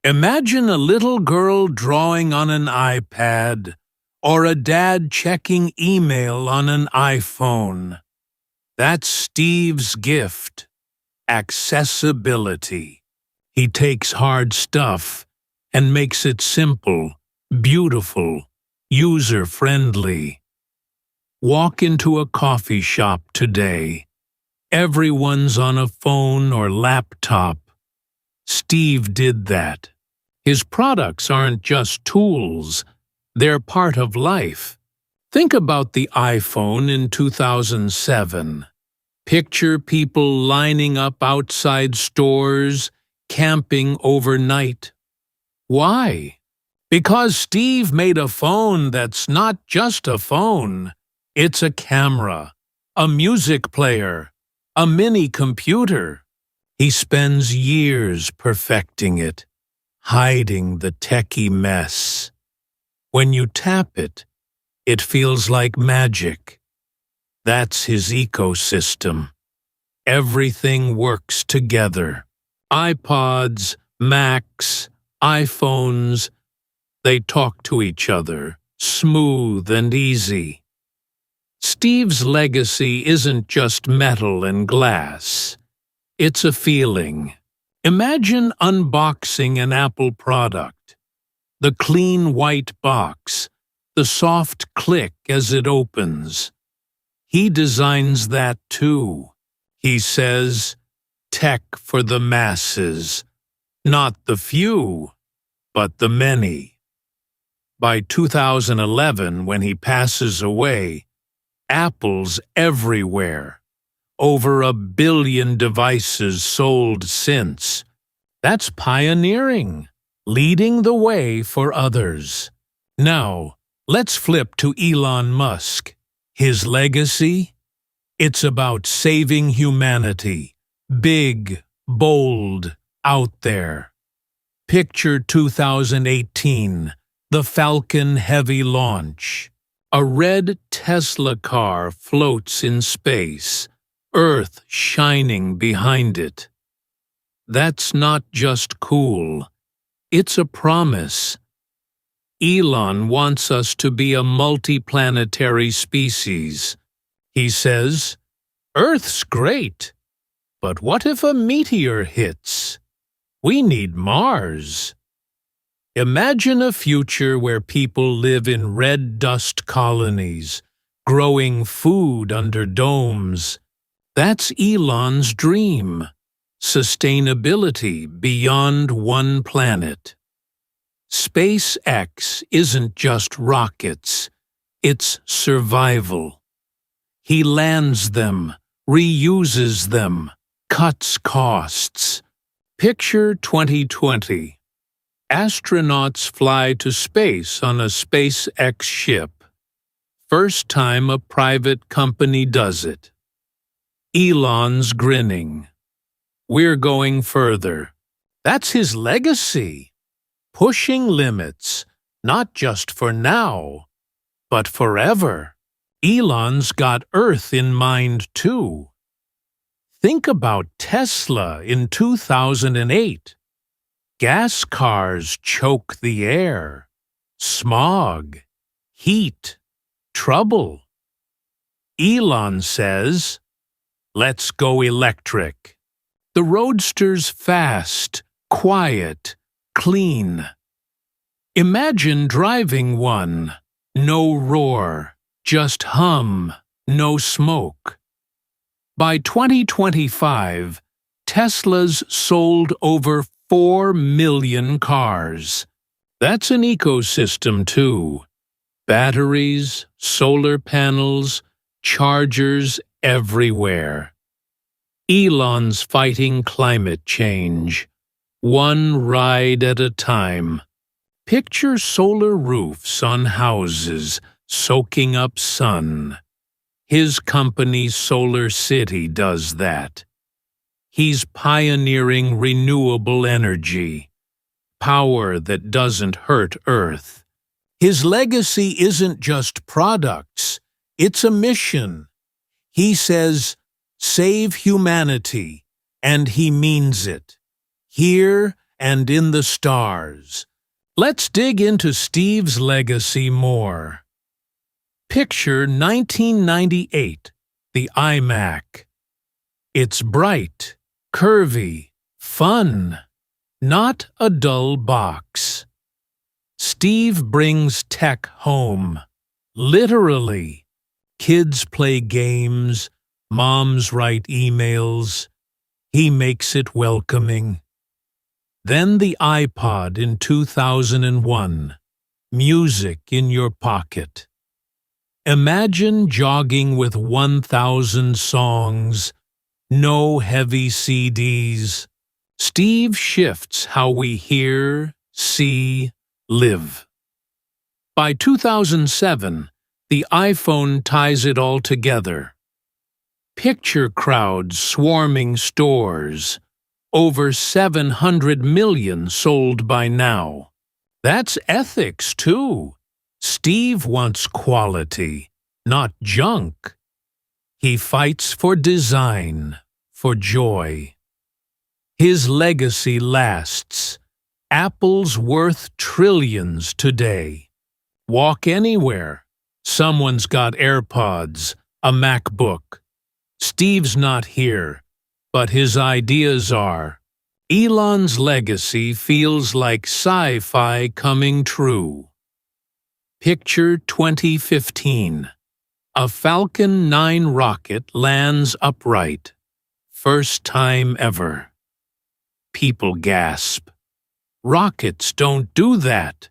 Imagine a little girl drawing on an iPad, or a dad checking email on an iPhone. That's Steve's gift. Accessibility. He takes hard stuff and makes it simple, beautiful, user-friendly. Walk into a coffee shop today. Everyone's on a phone or laptop. Steve did that. His products aren't just tools, they're part of life. Think about the iPhone in 2007. Picture people lining up outside stores, camping overnight. Why? Because Steve made a phone that's not just a phone. It's a camera, a music player, a mini computer. He spends years perfecting it, hiding the techie mess. When you tap it, it feels like magic. That's his ecosystem. Everything works together. iPods, Macs, iPhones, they talk to each other, smooth and easy. Steve's legacy isn't just metal and glass. It's a feeling. Imagine unboxing an Apple product. The clean white box, the soft click as it opens. He designs that too. He says, tech for the masses, not the few, but the many. By 2011, when he passes away, Apple's everywhere. Over 1 billion devices sold since. That's pioneering, leading the way for others. Now, let's flip to Elon Musk. His legacy? It's about saving humanity. Big, bold, out there. Picture 2018, the Falcon Heavy launch. A red Tesla car floats in space, Earth shining behind it. That's not just cool. It's a promise. Elon wants us to be a multiplanetary species. He says, Earth's great, but what if a meteor hits? We need Mars. Imagine a future where people live in red dust colonies, growing food under domes. That's Elon's dream. Sustainability beyond one planet. SpaceX isn't just rockets, it's survival. He lands them, reuses them, cuts costs. Picture 2020. Astronauts fly to space on a SpaceX ship. First time a private company does it. Elon's grinning. We're going further. That's his legacy. Pushing limits, not just for now, but forever. Elon's got Earth in mind too. Think about Tesla in 2008. Gas cars choke the air. Smog, heat, trouble. Elon says, let's go electric. The Roadster's fast, quiet, clean. Imagine driving one. No roar, just hum, no smoke. By 2025, Tesla's sold over 4 million cars. That's an ecosystem too. Batteries, solar panels, chargers everywhere. Elon's fighting climate change. One ride at a time. Picture solar roofs on houses soaking up sun. His company Solar City does that. He's pioneering renewable energy, power that doesn't hurt Earth. His legacy isn't just products, it's a mission. He says, save humanity, and he means it. Here and in the stars. Let's dig into Steve's legacy more. Picture 1998, the iMac. It's bright, curvy, fun, not a dull box. Steve brings tech home, literally. Kids play games, moms write emails. He makes it welcoming. Then the iPod in 2001. Music in your pocket. Imagine jogging with 1,000 songs, no heavy CDs. Steve shifts how we hear, see, live. By 2007, the iPhone ties it all together. Picture crowds swarming stores. Over 700 million sold by now. That's ethics, too. Steve wants quality, not junk. He fights for design, for joy. His legacy lasts. Apple's worth trillions today. Walk anywhere. Someone's got AirPods, a MacBook. Steve's not here, but his ideas are. Elon's legacy feels like sci-fi coming true. Picture 2015. A Falcon 9 rocket lands upright. First time ever. People gasp. Rockets don't do that.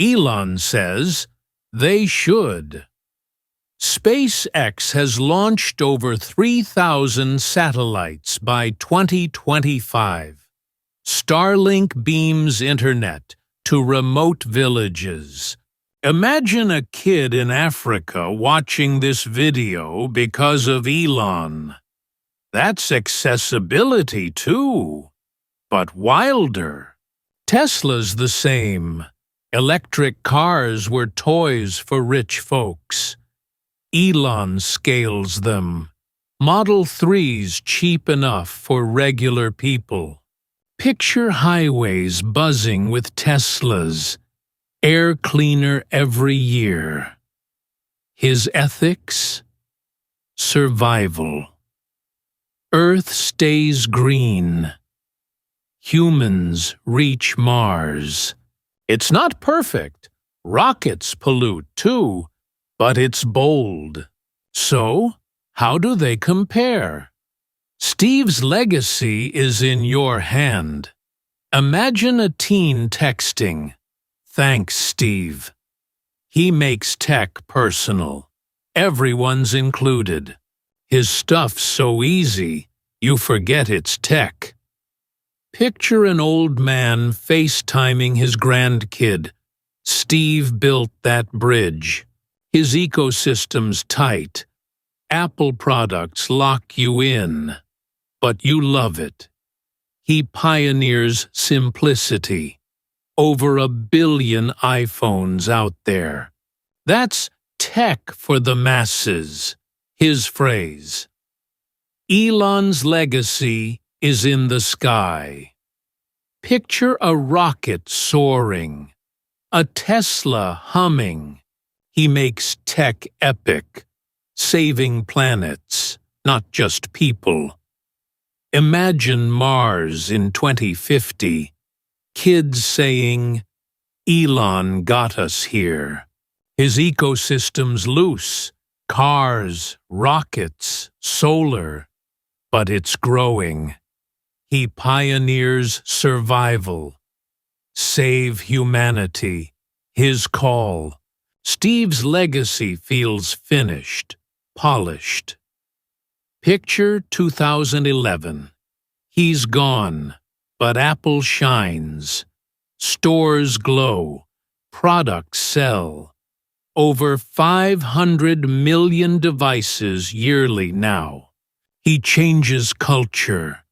Elon says they should. SpaceX has launched over 3,000 satellites by 2025. Starlink beams internet to remote villages. Imagine a kid in Africa watching this video because of Elon. That's accessibility too, but wilder. Tesla's the same. Electric cars were toys for rich folks. Elon scales them. Model 3's cheap enough for regular people. Picture highways buzzing with Teslas. Air cleaner every year. His ethics? Survival. Earth stays green. Humans reach Mars. It's not perfect. Rockets pollute too. But it's bold. So, how do they compare? Steve's legacy is in your hand. Imagine a teen texting, "Thanks, Steve." He makes tech personal. Everyone's included. His stuff's so easy, you forget it's tech. Picture an old man FaceTiming his grandkid. Steve built that bridge. His ecosystem's tight. Apple products lock you in, but you love it. He pioneers simplicity. Over 1 billion iPhones out there. That's tech for the masses, his phrase. Elon's legacy is in the sky. Picture a rocket soaring, a Tesla humming. He makes tech epic, saving planets, not just people. Imagine Mars in 2050, kids saying, "Elon got us here." His ecosystem's loose, cars, rockets, solar, but it's growing. He pioneers survival. Save humanity, his call. Steve's legacy feels finished, polished. Picture 2011. He's gone, but Apple shines. Stores glow, products sell. Over 500 million devices yearly now. He changes culture.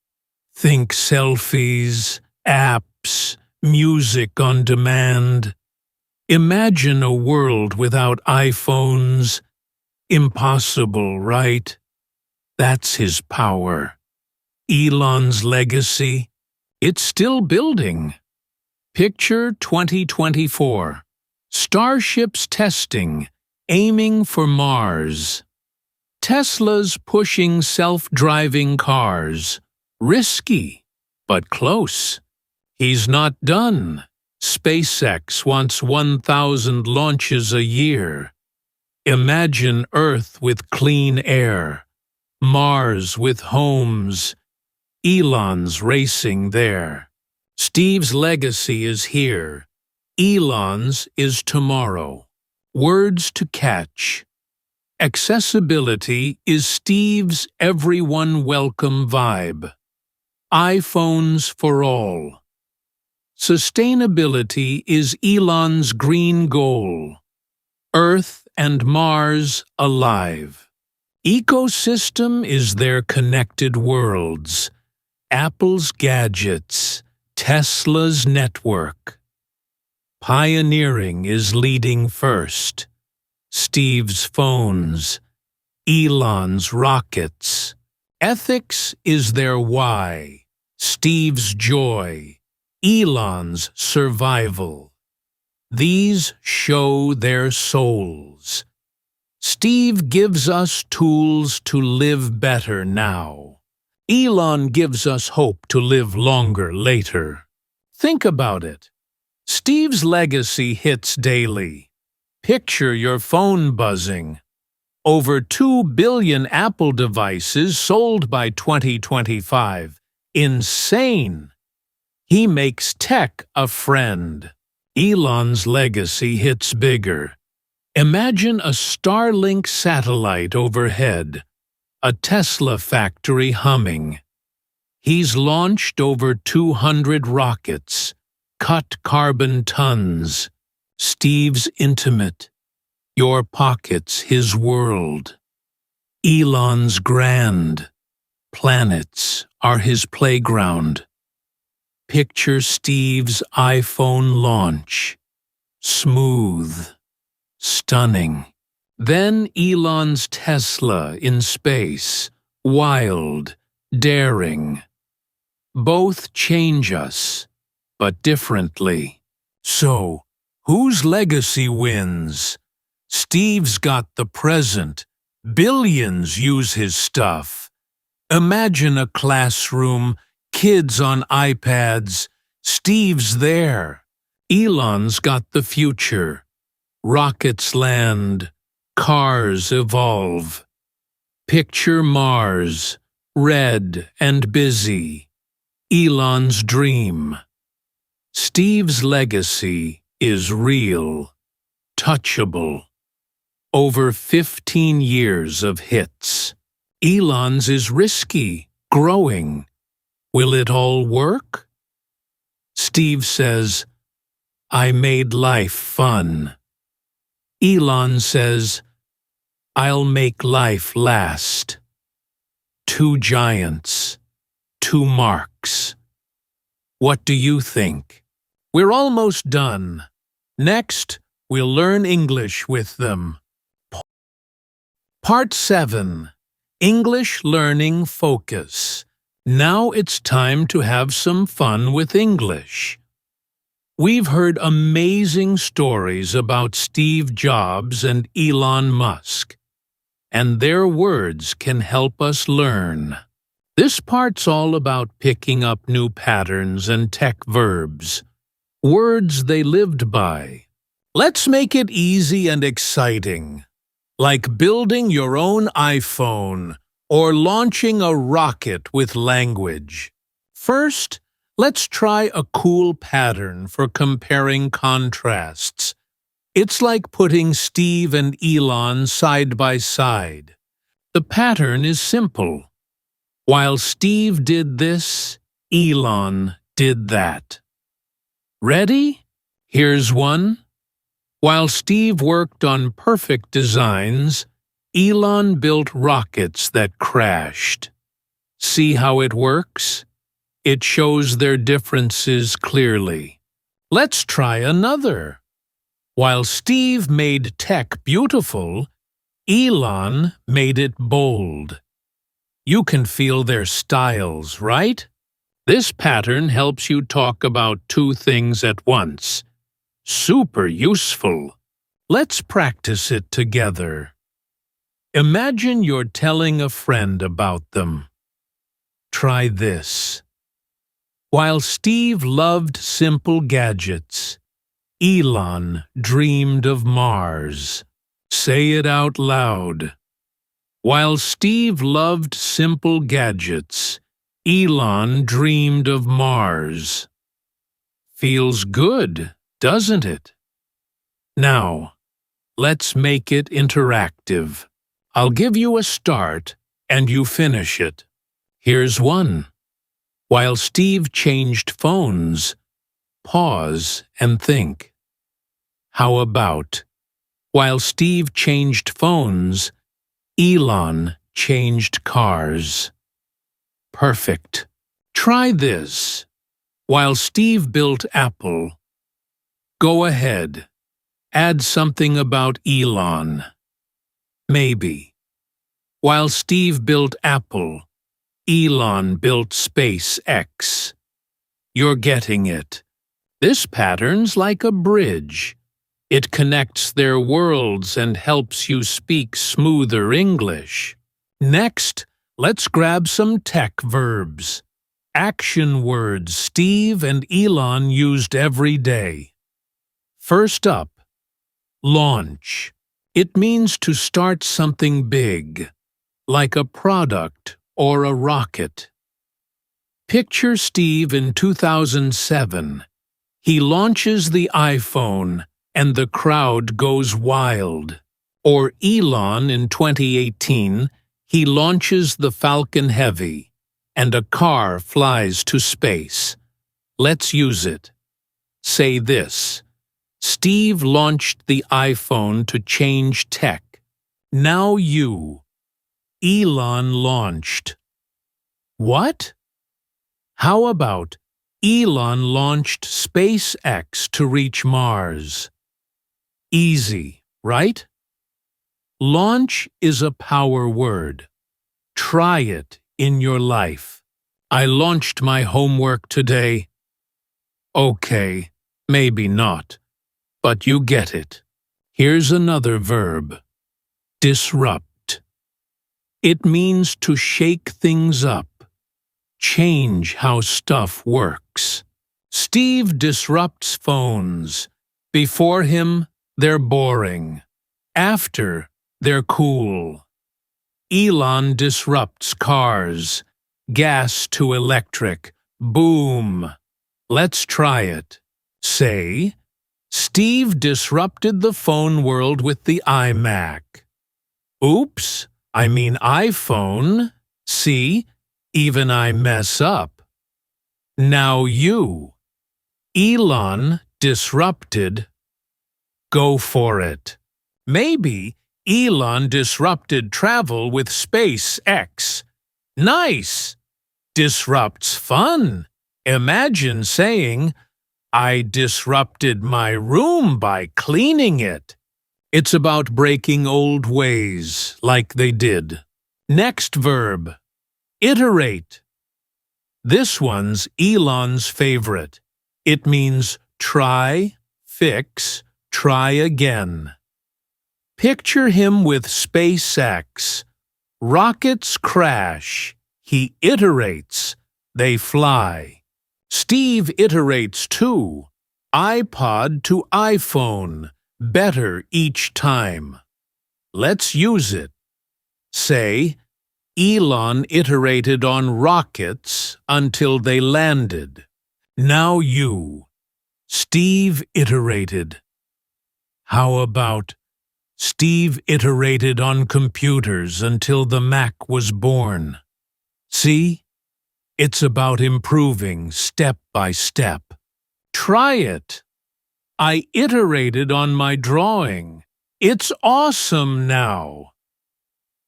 Think selfies, apps, music on demand. Imagine a world without iPhones. Impossible, right? That's his power. Elon's legacy? It's still building. Picture 2024. Starships testing, aiming for Mars. Tesla's pushing self-driving cars. Risky, but close. He's not done. SpaceX wants 1,000 launches a year. Imagine Earth with clean air, Mars with homes, Elon's racing there. Steve's legacy is here. Elon's is tomorrow. Words to catch. Accessibility is Steve's everyone welcome vibe. iPhones for all. Sustainability is Elon's green goal. Earth and Mars alive. Ecosystem is their connected worlds. Apple's gadgets, Tesla's network. Pioneering is leading first. Steve's phones, Elon's rockets. Ethics is their why. Steve's joy, Elon's survival. These show their souls. Steve gives us tools to live better now. Elon gives us hope to live longer later. Think about it. Steve's legacy hits daily. Picture your phone buzzing. Over 2 billion Apple devices sold by 2025. Insane! He makes tech a friend. Elon's legacy hits bigger. Imagine a Starlink satellite overhead, a Tesla factory humming. He's launched over 200 rockets, cut carbon tons. Steve's intimate. Your pocket's his world. Elon's grand. Planets are his playground. Picture Steve's iPhone launch. Smooth. Stunning. Then Elon's Tesla in space. Wild. Daring. Both change us, but differently. So, whose legacy wins? Steve's got the present. Billions use his stuff. Imagine a classroom, kids on iPads. Steve's there. Elon's got the future. Rockets land. Cars evolve. Picture Mars, red and busy. Elon's dream. Steve's legacy is real, touchable. Over 15 years of hits. Elon's is risky, growing. Will it all work? Steve says, I made life fun. Elon says, I'll make life last. 2 giants, 2 marks. What do you think? We're almost done. Next, we'll learn English with them. Part 7. English Learning Focus. Now it's time to have some fun with English. We've heard amazing stories about Steve Jobs and Elon Musk, and their words can help us learn. This part's all about picking up new patterns and tech verbs, words they lived by. Let's make it easy and exciting, like building your own iPhone or launching a rocket with language. First, let's try a cool pattern for comparing contrasts. It's like putting Steve and Elon side by side. The pattern is simple. While Steve did this, Elon did that. Ready? Here's one. While Steve worked on perfect designs, Elon built rockets that crashed. See how it works? It shows their differences clearly. Let's try another. While Steve made tech beautiful, Elon made it bold. You can feel their styles, right? This pattern helps you talk about 2 things at once. Super useful. Let's practice it together. Imagine you're telling a friend about them. Try this. While Steve loved simple gadgets, Elon dreamed of Mars. Say it out loud. While Steve loved simple gadgets, Elon dreamed of Mars. Feels good, doesn't it? Now, let's make it interactive. I'll give you a start, and you finish it. Here's one. While Steve changed phones, pause and think. How about, while Steve changed phones, Elon changed cars? Perfect. Try this. While Steve built Apple. Go ahead. Add something about Elon. Maybe. While Steve built Apple, Elon built SpaceX. You're getting it. This pattern's like a bridge. It connects their worlds and helps you speak smoother English. Next, let's grab some tech verbs. Action words Steve and Elon used every day. First up, launch. It means to start something big, like a product or a rocket. Picture Steve in 2007. He launches the iPhone and the crowd goes wild. Or Elon in 2018, he launches the Falcon Heavy and a car flies to space. Let's use it. Say this. Steve launched the iPhone to change tech. Now you. Elon launched. What? How about Elon launched SpaceX to reach Mars? Easy, right? Launch is a power word. Try it in your life. I launched my homework today. Okay, maybe not, but you get it. Here's another verb. Disrupt. It means to shake things up. Change how stuff works. Steve disrupts phones. Before him, they're boring. After, they're cool. Elon disrupts cars. Gas to electric. Boom. Let's try it. Say, Steve disrupted the phone world with the iMac. Oops, I mean iPhone. See? Even I mess up. Now you. Elon disrupted. Go for it. Maybe Elon disrupted travel with SpaceX. Nice. Disrupts fun. Imagine saying, I disrupted my room by cleaning it. It's about breaking old ways like they did. Next verb. Iterate. This one's Elon's favorite. It means try, fix, try again. Picture him with SpaceX. Rockets crash. He iterates. They fly. Steve iterates too. iPod to iPhone. Better each time. Let's use it. Say, Elon iterated on rockets until they landed. Now you. Steve iterated. How about Steve iterated on computers until the Mac was born? See? It's about improving step by step. Try it. I iterated on my drawing. It's awesome now.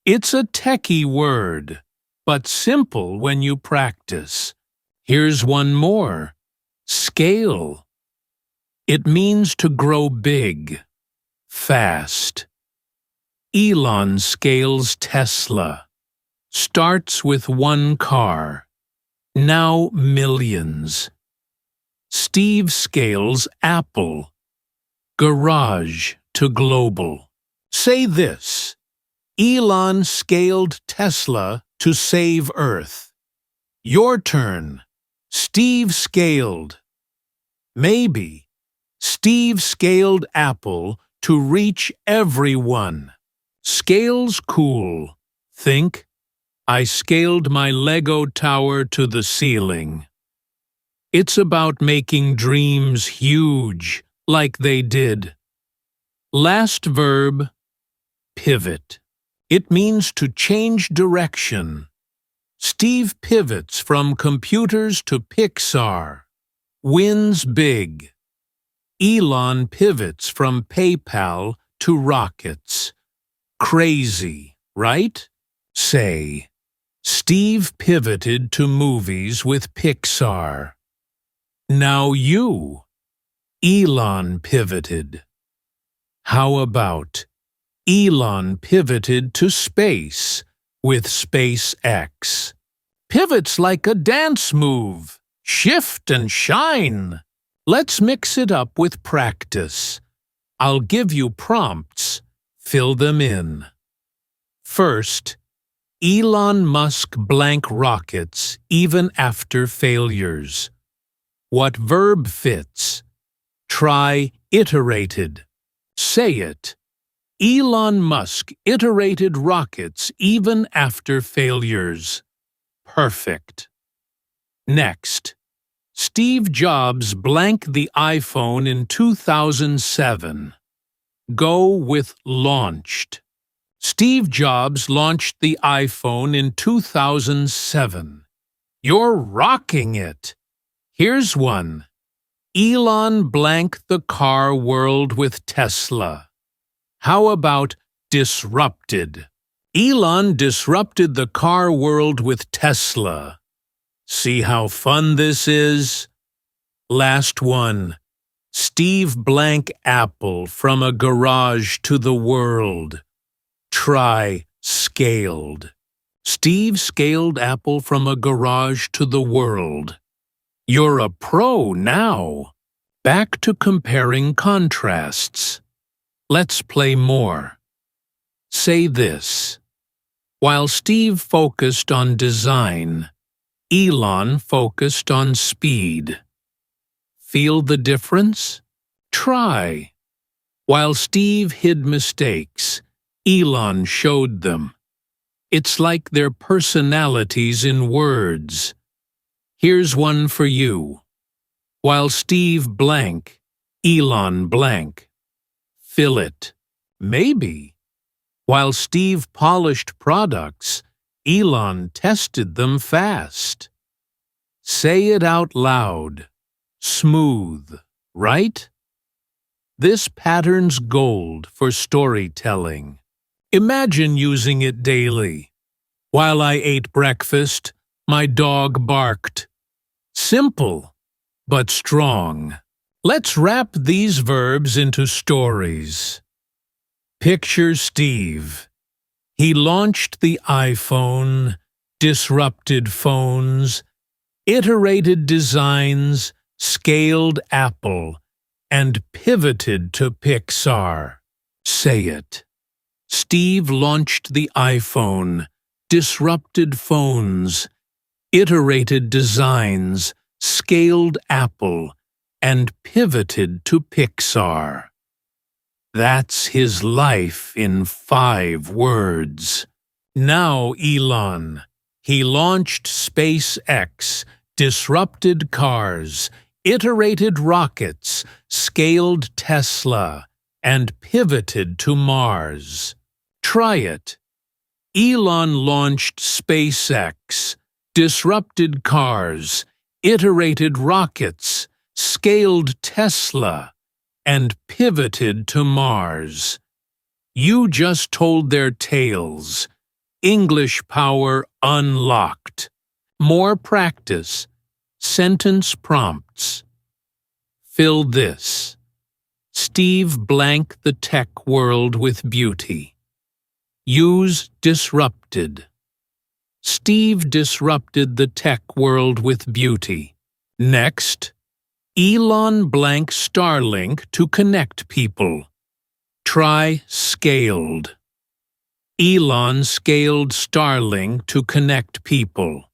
It's a techie word, but simple when you practice. Here's one more. Scale. It means to grow big, fast. Elon scales Tesla. Starts with one car. Now millions. Steve scales Apple. Garage to global. Say this. Elon scaled Tesla to save Earth. Your turn. Steve scaled. Maybe. Steve scaled Apple to reach everyone. Scale's cool. Think, I scaled my Lego tower to the ceiling. It's about making dreams huge, like they did. Last verb, pivot. It means to change direction. Steve pivots from computers to Pixar. Wins big. Elon pivots from PayPal to rockets. Crazy, right? Say, Steve pivoted to movies with Pixar. Now you. Elon pivoted. How about Elon pivoted to space with SpaceX? Pivot's like a dance move. Shift and shine. Let's mix it up with practice. I'll give you prompts. Fill them in. First, Elon Musk blank rockets even after failures. What verb fits? Try iterated. Say it. Elon Musk iterated rockets even after failures. Perfect. Next, Steve Jobs blank the iPhone in 2007. Go with launched. Steve Jobs launched the iPhone in 2007. You're rocking it. Here's one. Elon blank the car world with Tesla. How about disrupted? Elon disrupted the car world with Tesla. See how fun this is? Last one. Steve blank Apple from a garage to the world. Try scaled. Steve scaled Apple from a garage to the world. You're a pro now. Back to comparing contrasts. Let's play more. Say this. While Steve focused on design, Elon focused on speed. Feel the difference? Try. While Steve hid mistakes, Elon showed them. It's like their personalities in words. Here's one for you. While Steve blank, Elon blank. Fill it. Maybe. While Steve polished products, Elon tested them fast. Say it out loud. Smooth, right? This pattern's gold for storytelling. Imagine using it daily. While I ate breakfast, my dog barked. Simple, but strong. Let's wrap these verbs into stories. Picture Steve. He launched the iPhone, disrupted phones, iterated designs, scaled Apple, and pivoted to Pixar. Say it. Steve launched the iPhone, disrupted phones, iterated designs, scaled Apple, and pivoted to Pixar. That's his life in 5 words. Now Elon. He launched SpaceX, disrupted cars, iterated rockets, scaled Tesla, and pivoted to Mars. Try it. Elon launched SpaceX, disrupted cars, iterated rockets, scaled Tesla, and pivoted to Mars. You just told their tales. English power unlocked. More practice. Sentence prompts. Fill this. Steve blank the tech world with beauty. Use disrupted. Steve disrupted the tech world with beauty. Next, Elon blank Starlink to connect people. Try scaled. Elon scaled Starlink to connect people.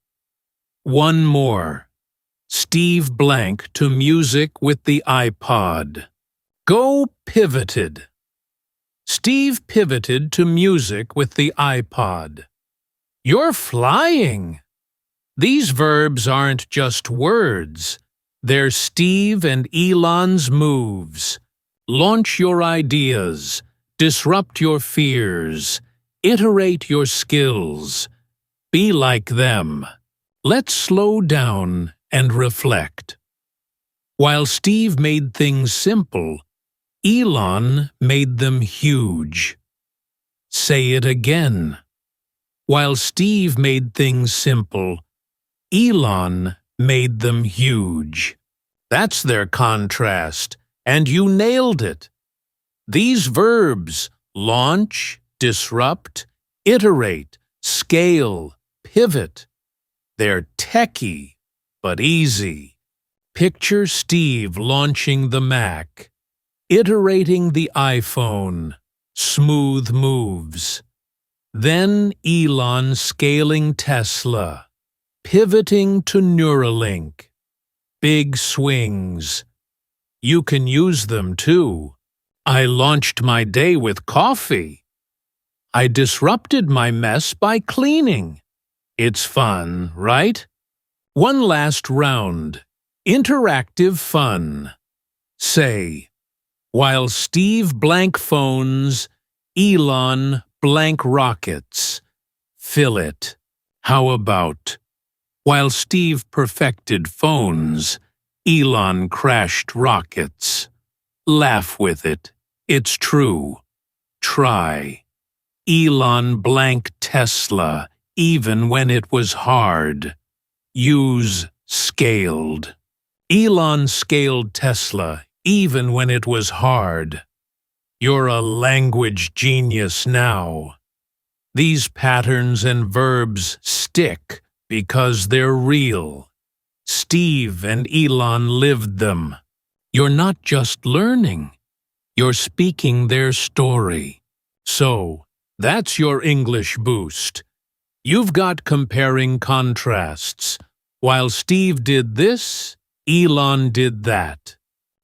One more. Steve blank to music with the iPod. Go pivoted. Steve pivoted to music with the iPod. You're flying! These verbs aren't just words. They're Steve and Elon's moves. Launch your ideas. Disrupt your fears. Iterate your skills. Be like them. Let's slow down and reflect. While Steve made things simple, Elon made them huge. Say it again. While Steve made things simple, Elon made them huge. That's their contrast, and you nailed it. These verbs, launch, disrupt, iterate, scale, pivot, they're techy, but easy. Picture Steve launching the Mac, iterating the iPhone, smooth moves. Then Elon scaling Tesla, pivoting to Neuralink, big swings. You can use them too. I launched my day with coffee. I disrupted my mess by cleaning. It's fun, right? One last round. Interactive fun. Say, while Steve blank phones, Elon blank rockets. Fill it. How about, while Steve perfected phones, Elon crashed rockets. Laugh with it. It's true. Try. Elon blank Tesla, even when it was hard. Use scaled. Elon scaled Tesla, even when it was hard. You're a language genius now. These patterns and verbs stick because they're real. Steve and Elon lived them. You're not just learning. You're speaking their story. So, that's your English boost. You've got comparing contrasts. While Steve did this, Elon did that.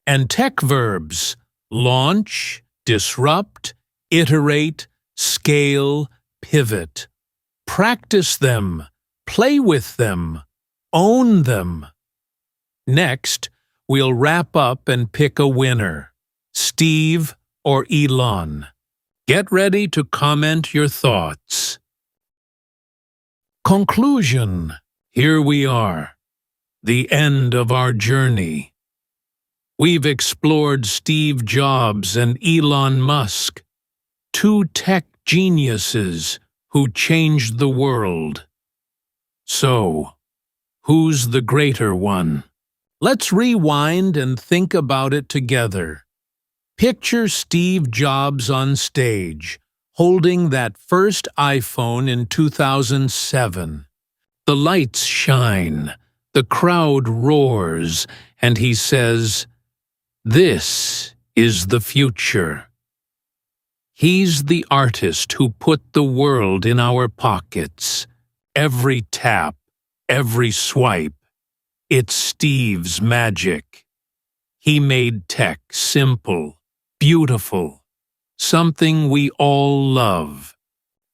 And tech verbs, launch, disrupt, iterate, scale, pivot. Practice them, play with them, own them. Next, we'll wrap up and pick a winner, Steve or Elon. Get ready to comment your thoughts. Conclusion. Here we are, the end of our journey. We've explored Steve Jobs and Elon Musk, two tech geniuses who changed the world. So, who's the greater one? Let's rewind and think about it together. Picture Steve Jobs on stage, holding that first iPhone in 2007. The lights shine, the crowd roars, and he says, "This is the future." He's the artist who put the world in our pockets. Every tap, every swipe. It's Steve's magic. He made tech simple, beautiful, something we all love.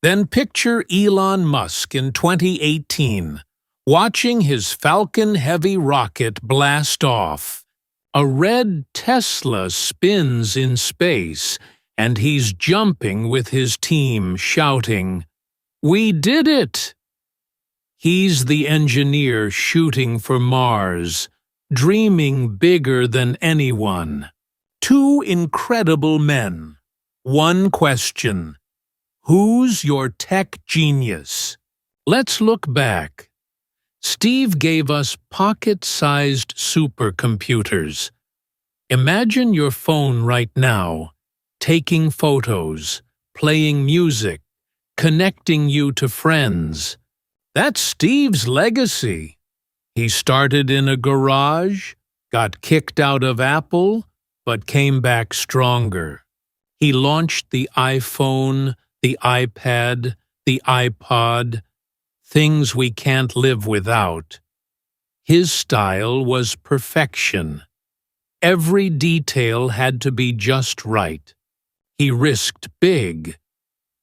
Then picture Elon Musk in 2018, watching his Falcon Heavy rocket blast off. A red Tesla spins in space, and he's jumping with his team, shouting, "We did it!" He's the engineer shooting for Mars, dreaming bigger than anyone. Two incredible men. One question. Who's your tech genius? Let's look back. Steve gave us pocket-sized supercomputers. Imagine your phone right now, taking photos, playing music, connecting you to friends. That's Steve's legacy. He started in a garage, got kicked out of Apple, but came back stronger. He launched the iPhone, the iPad, the iPod, things we can't live without. His style was perfection. Every detail had to be just right. He risked big,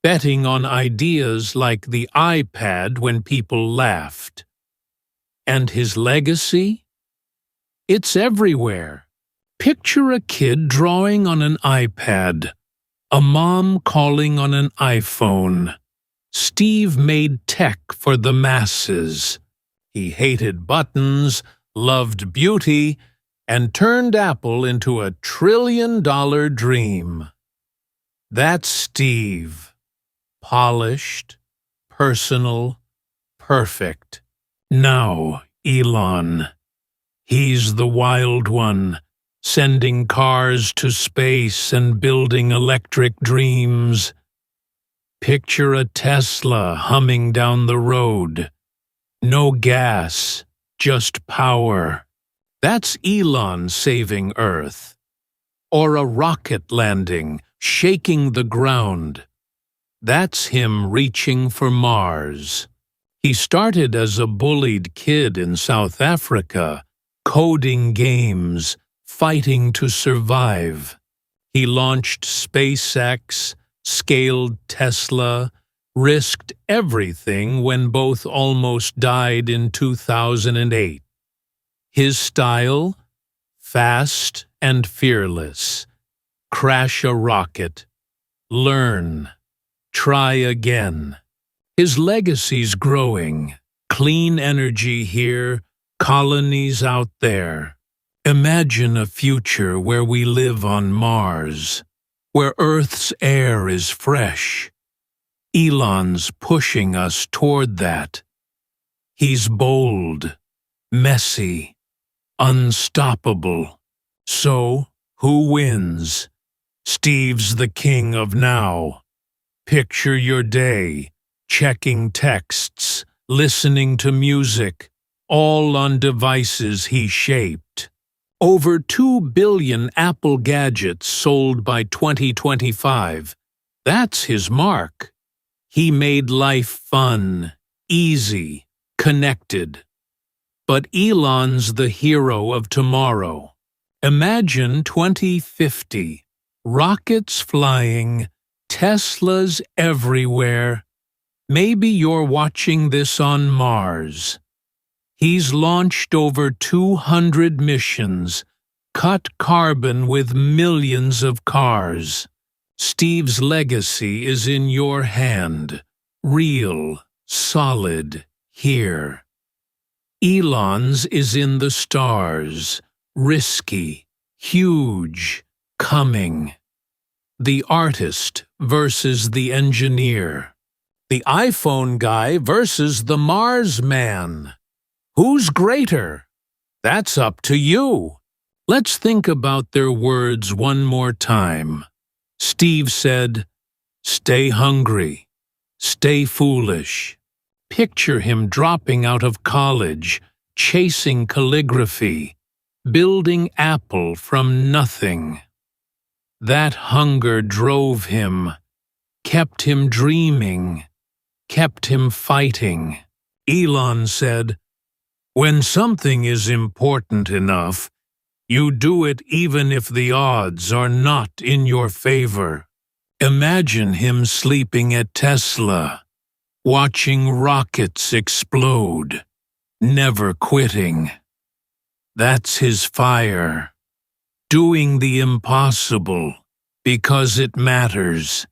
betting on ideas like the iPad when people laughed. And his legacy? It's everywhere. Picture a kid drawing on an iPad, a mom calling on an iPhone. Steve made tech for the masses. He hated buttons, loved beauty, and turned Apple into a trillion-dollar dream. That's Steve. Polished, personal, perfect. Now, Elon. He's the wild one, sending cars to space and building electric dreams. Picture a Tesla humming down the road. No gas, just power. That's Elon saving Earth. Or a rocket landing, shaking the ground. That's him reaching for Mars. He started as a bullied kid in South Africa, coding games, fighting to survive. He launched SpaceX, scaled Tesla, risked everything when both almost died in 2008. His style? Fast and fearless. Crash a rocket. Learn. Try again. His legacy's growing. Clean energy here, colonies out there. Imagine a future where we live on Mars, where Earth's air is fresh. Elon's pushing us toward that. He's bold, messy, unstoppable. So, who wins? Steve's the king of now. Picture your day, checking texts, listening to music, all on devices he shaped. Over 2 billion Apple gadgets sold by 2025. That's his mark. He made life fun, easy, connected. But Elon's the hero of tomorrow. Imagine 2050. Rockets flying, Teslas everywhere. Maybe you're watching this on Mars. He's launched over 200 missions, cut carbon with millions of cars. Steve's legacy is in your hand, real, solid, here. Elon's is in the stars, risky, huge, coming. The artist versus the engineer. The iPhone guy versus the Mars man. Who's greater? That's up to you. Let's think about their words one more time. Steve said, "Stay hungry. Stay foolish." Picture him dropping out of college, chasing calligraphy, building Apple from nothing. That hunger drove him, kept him dreaming, kept him fighting. Elon said, "When something is important enough, you do it even if the odds are not in your favor." Imagine him sleeping at Tesla, watching rockets explode, never quitting. That's his fire. Doing the impossible because it matters.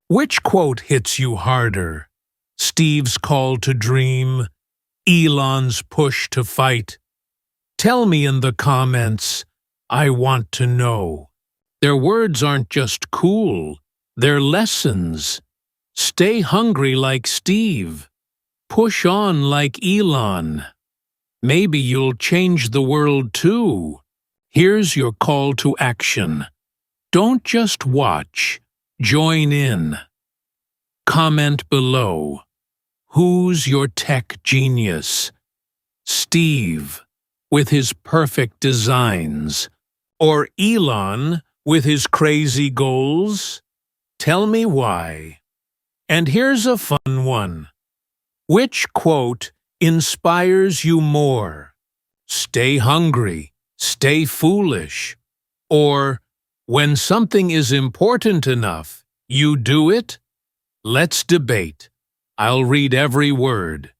Which quote hits you harder? Steve's call to dream, Elon's push to fight? Tell me in the comments. I want to know. Their words aren't just cool, they're lessons. Stay hungry like Steve. Push on like Elon. Maybe you'll change the world too. Here's your call to action. Don't just watch, join in. Comment below. Who's your tech genius? Steve, with his perfect designs, or Elon with his crazy goals? Tell me why. And here's a fun one. Which quote inspires you more? Stay hungry, stay foolish, or When something is important enough, you do it? Let's debate. I'll read every word.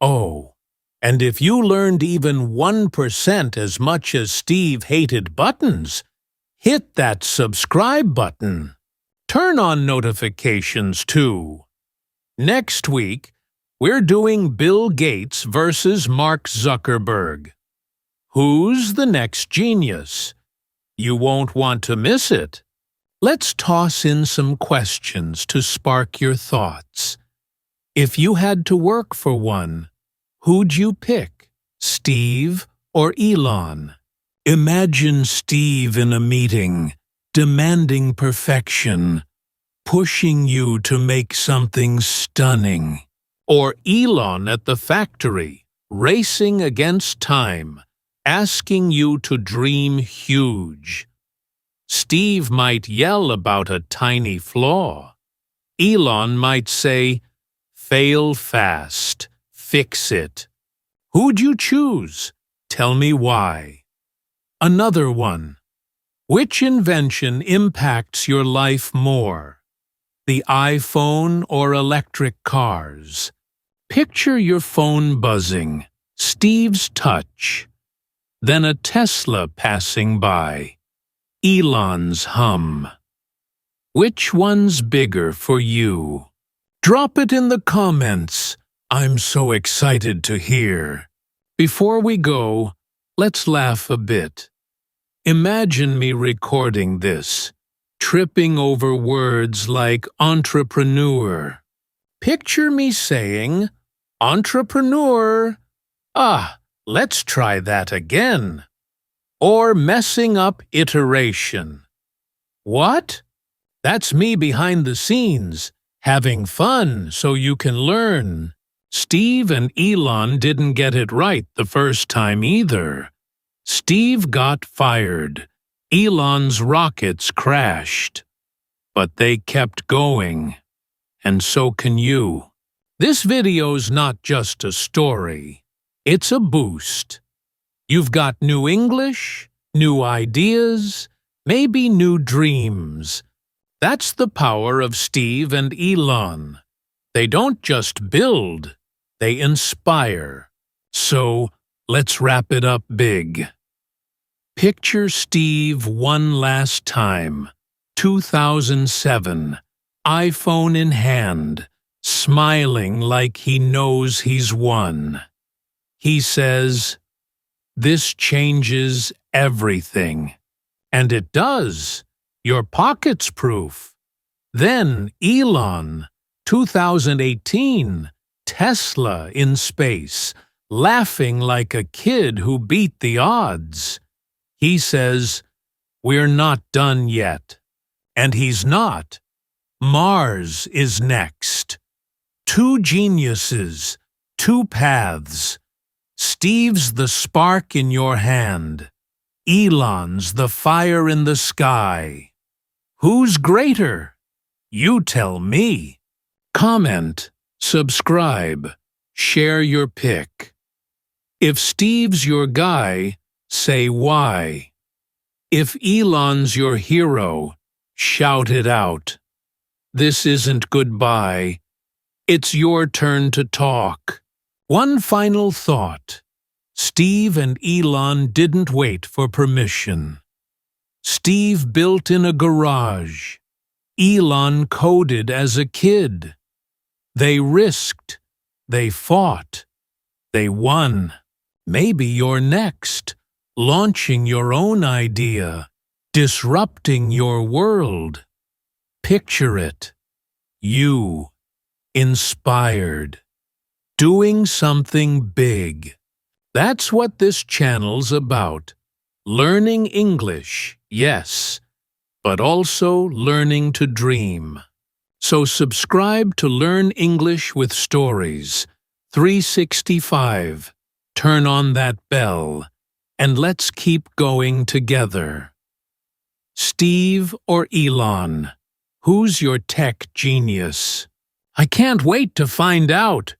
Oh, and if you learned even 1% as much as Steve hated buttons, hit that subscribe button. Turn on notifications too. Next week, we're doing Bill Gates versus Mark Zuckerberg. Who's the next genius? You won't want to miss it. Let's toss in some questions to spark your thoughts. If you had to work for one, who'd you pick, Steve or Elon? Imagine Steve in a meeting, demanding perfection, pushing you to make something stunning. Or Elon at the factory, racing against time, asking you to dream huge. Steve might yell about a tiny flaw. Elon might say, "Fail fast, fix it." Who'd you choose? Tell me why. Another one. Which invention impacts your life more? The iPhone or electric cars? Picture your phone buzzing, Steve's touch. Then a Tesla passing by, Elon's hum. Which one's bigger for you? Drop it in the comments. I'm so excited to hear. Before we go, let's laugh a bit. Imagine me recording this, tripping over words like entrepreneur. Picture me saying, entrepreneur. Let's try that again. Or messing up iteration. What? That's me behind the scenes, having fun so you can learn. Steve and Elon didn't get it right the first time either. Steve got fired. Elon's rockets crashed. But they kept going. And so can you. This video's not just a story. It's a boost. You've got new English, new ideas, maybe new dreams. That's the power of Steve and Elon. They don't just build, they inspire. So, let's wrap it up big. Picture Steve one last time, 2007, iPhone in hand, smiling like he knows he's won. He says, "This changes everything." And it does. Your pocket's proof. Then Elon, 2018, Tesla in space, laughing like a kid who beat the odds. He says, "We're not done yet." And he's not. Mars is next. Two geniuses, two paths. Steve's the spark in your hand. Elon's the fire in the sky. Who's greater? You tell me. Comment, subscribe, share your pick. If Steve's your guy, say why. If Elon's your hero, shout it out. This isn't goodbye. It's your turn to talk. One final thought. Steve and Elon didn't wait for permission. Steve built in a garage. Elon coded as a kid. They risked. They fought. They won. Maybe you're next, launching your own idea, disrupting your world. Picture it. You, inspired, doing something big. That's what this channel's about. Learning English, yes, but also learning to dream. So subscribe to Learn English with Stories 365. Turn on that bell, and let's keep going together. Steve or Elon? Who's your tech genius? I can't wait to find out.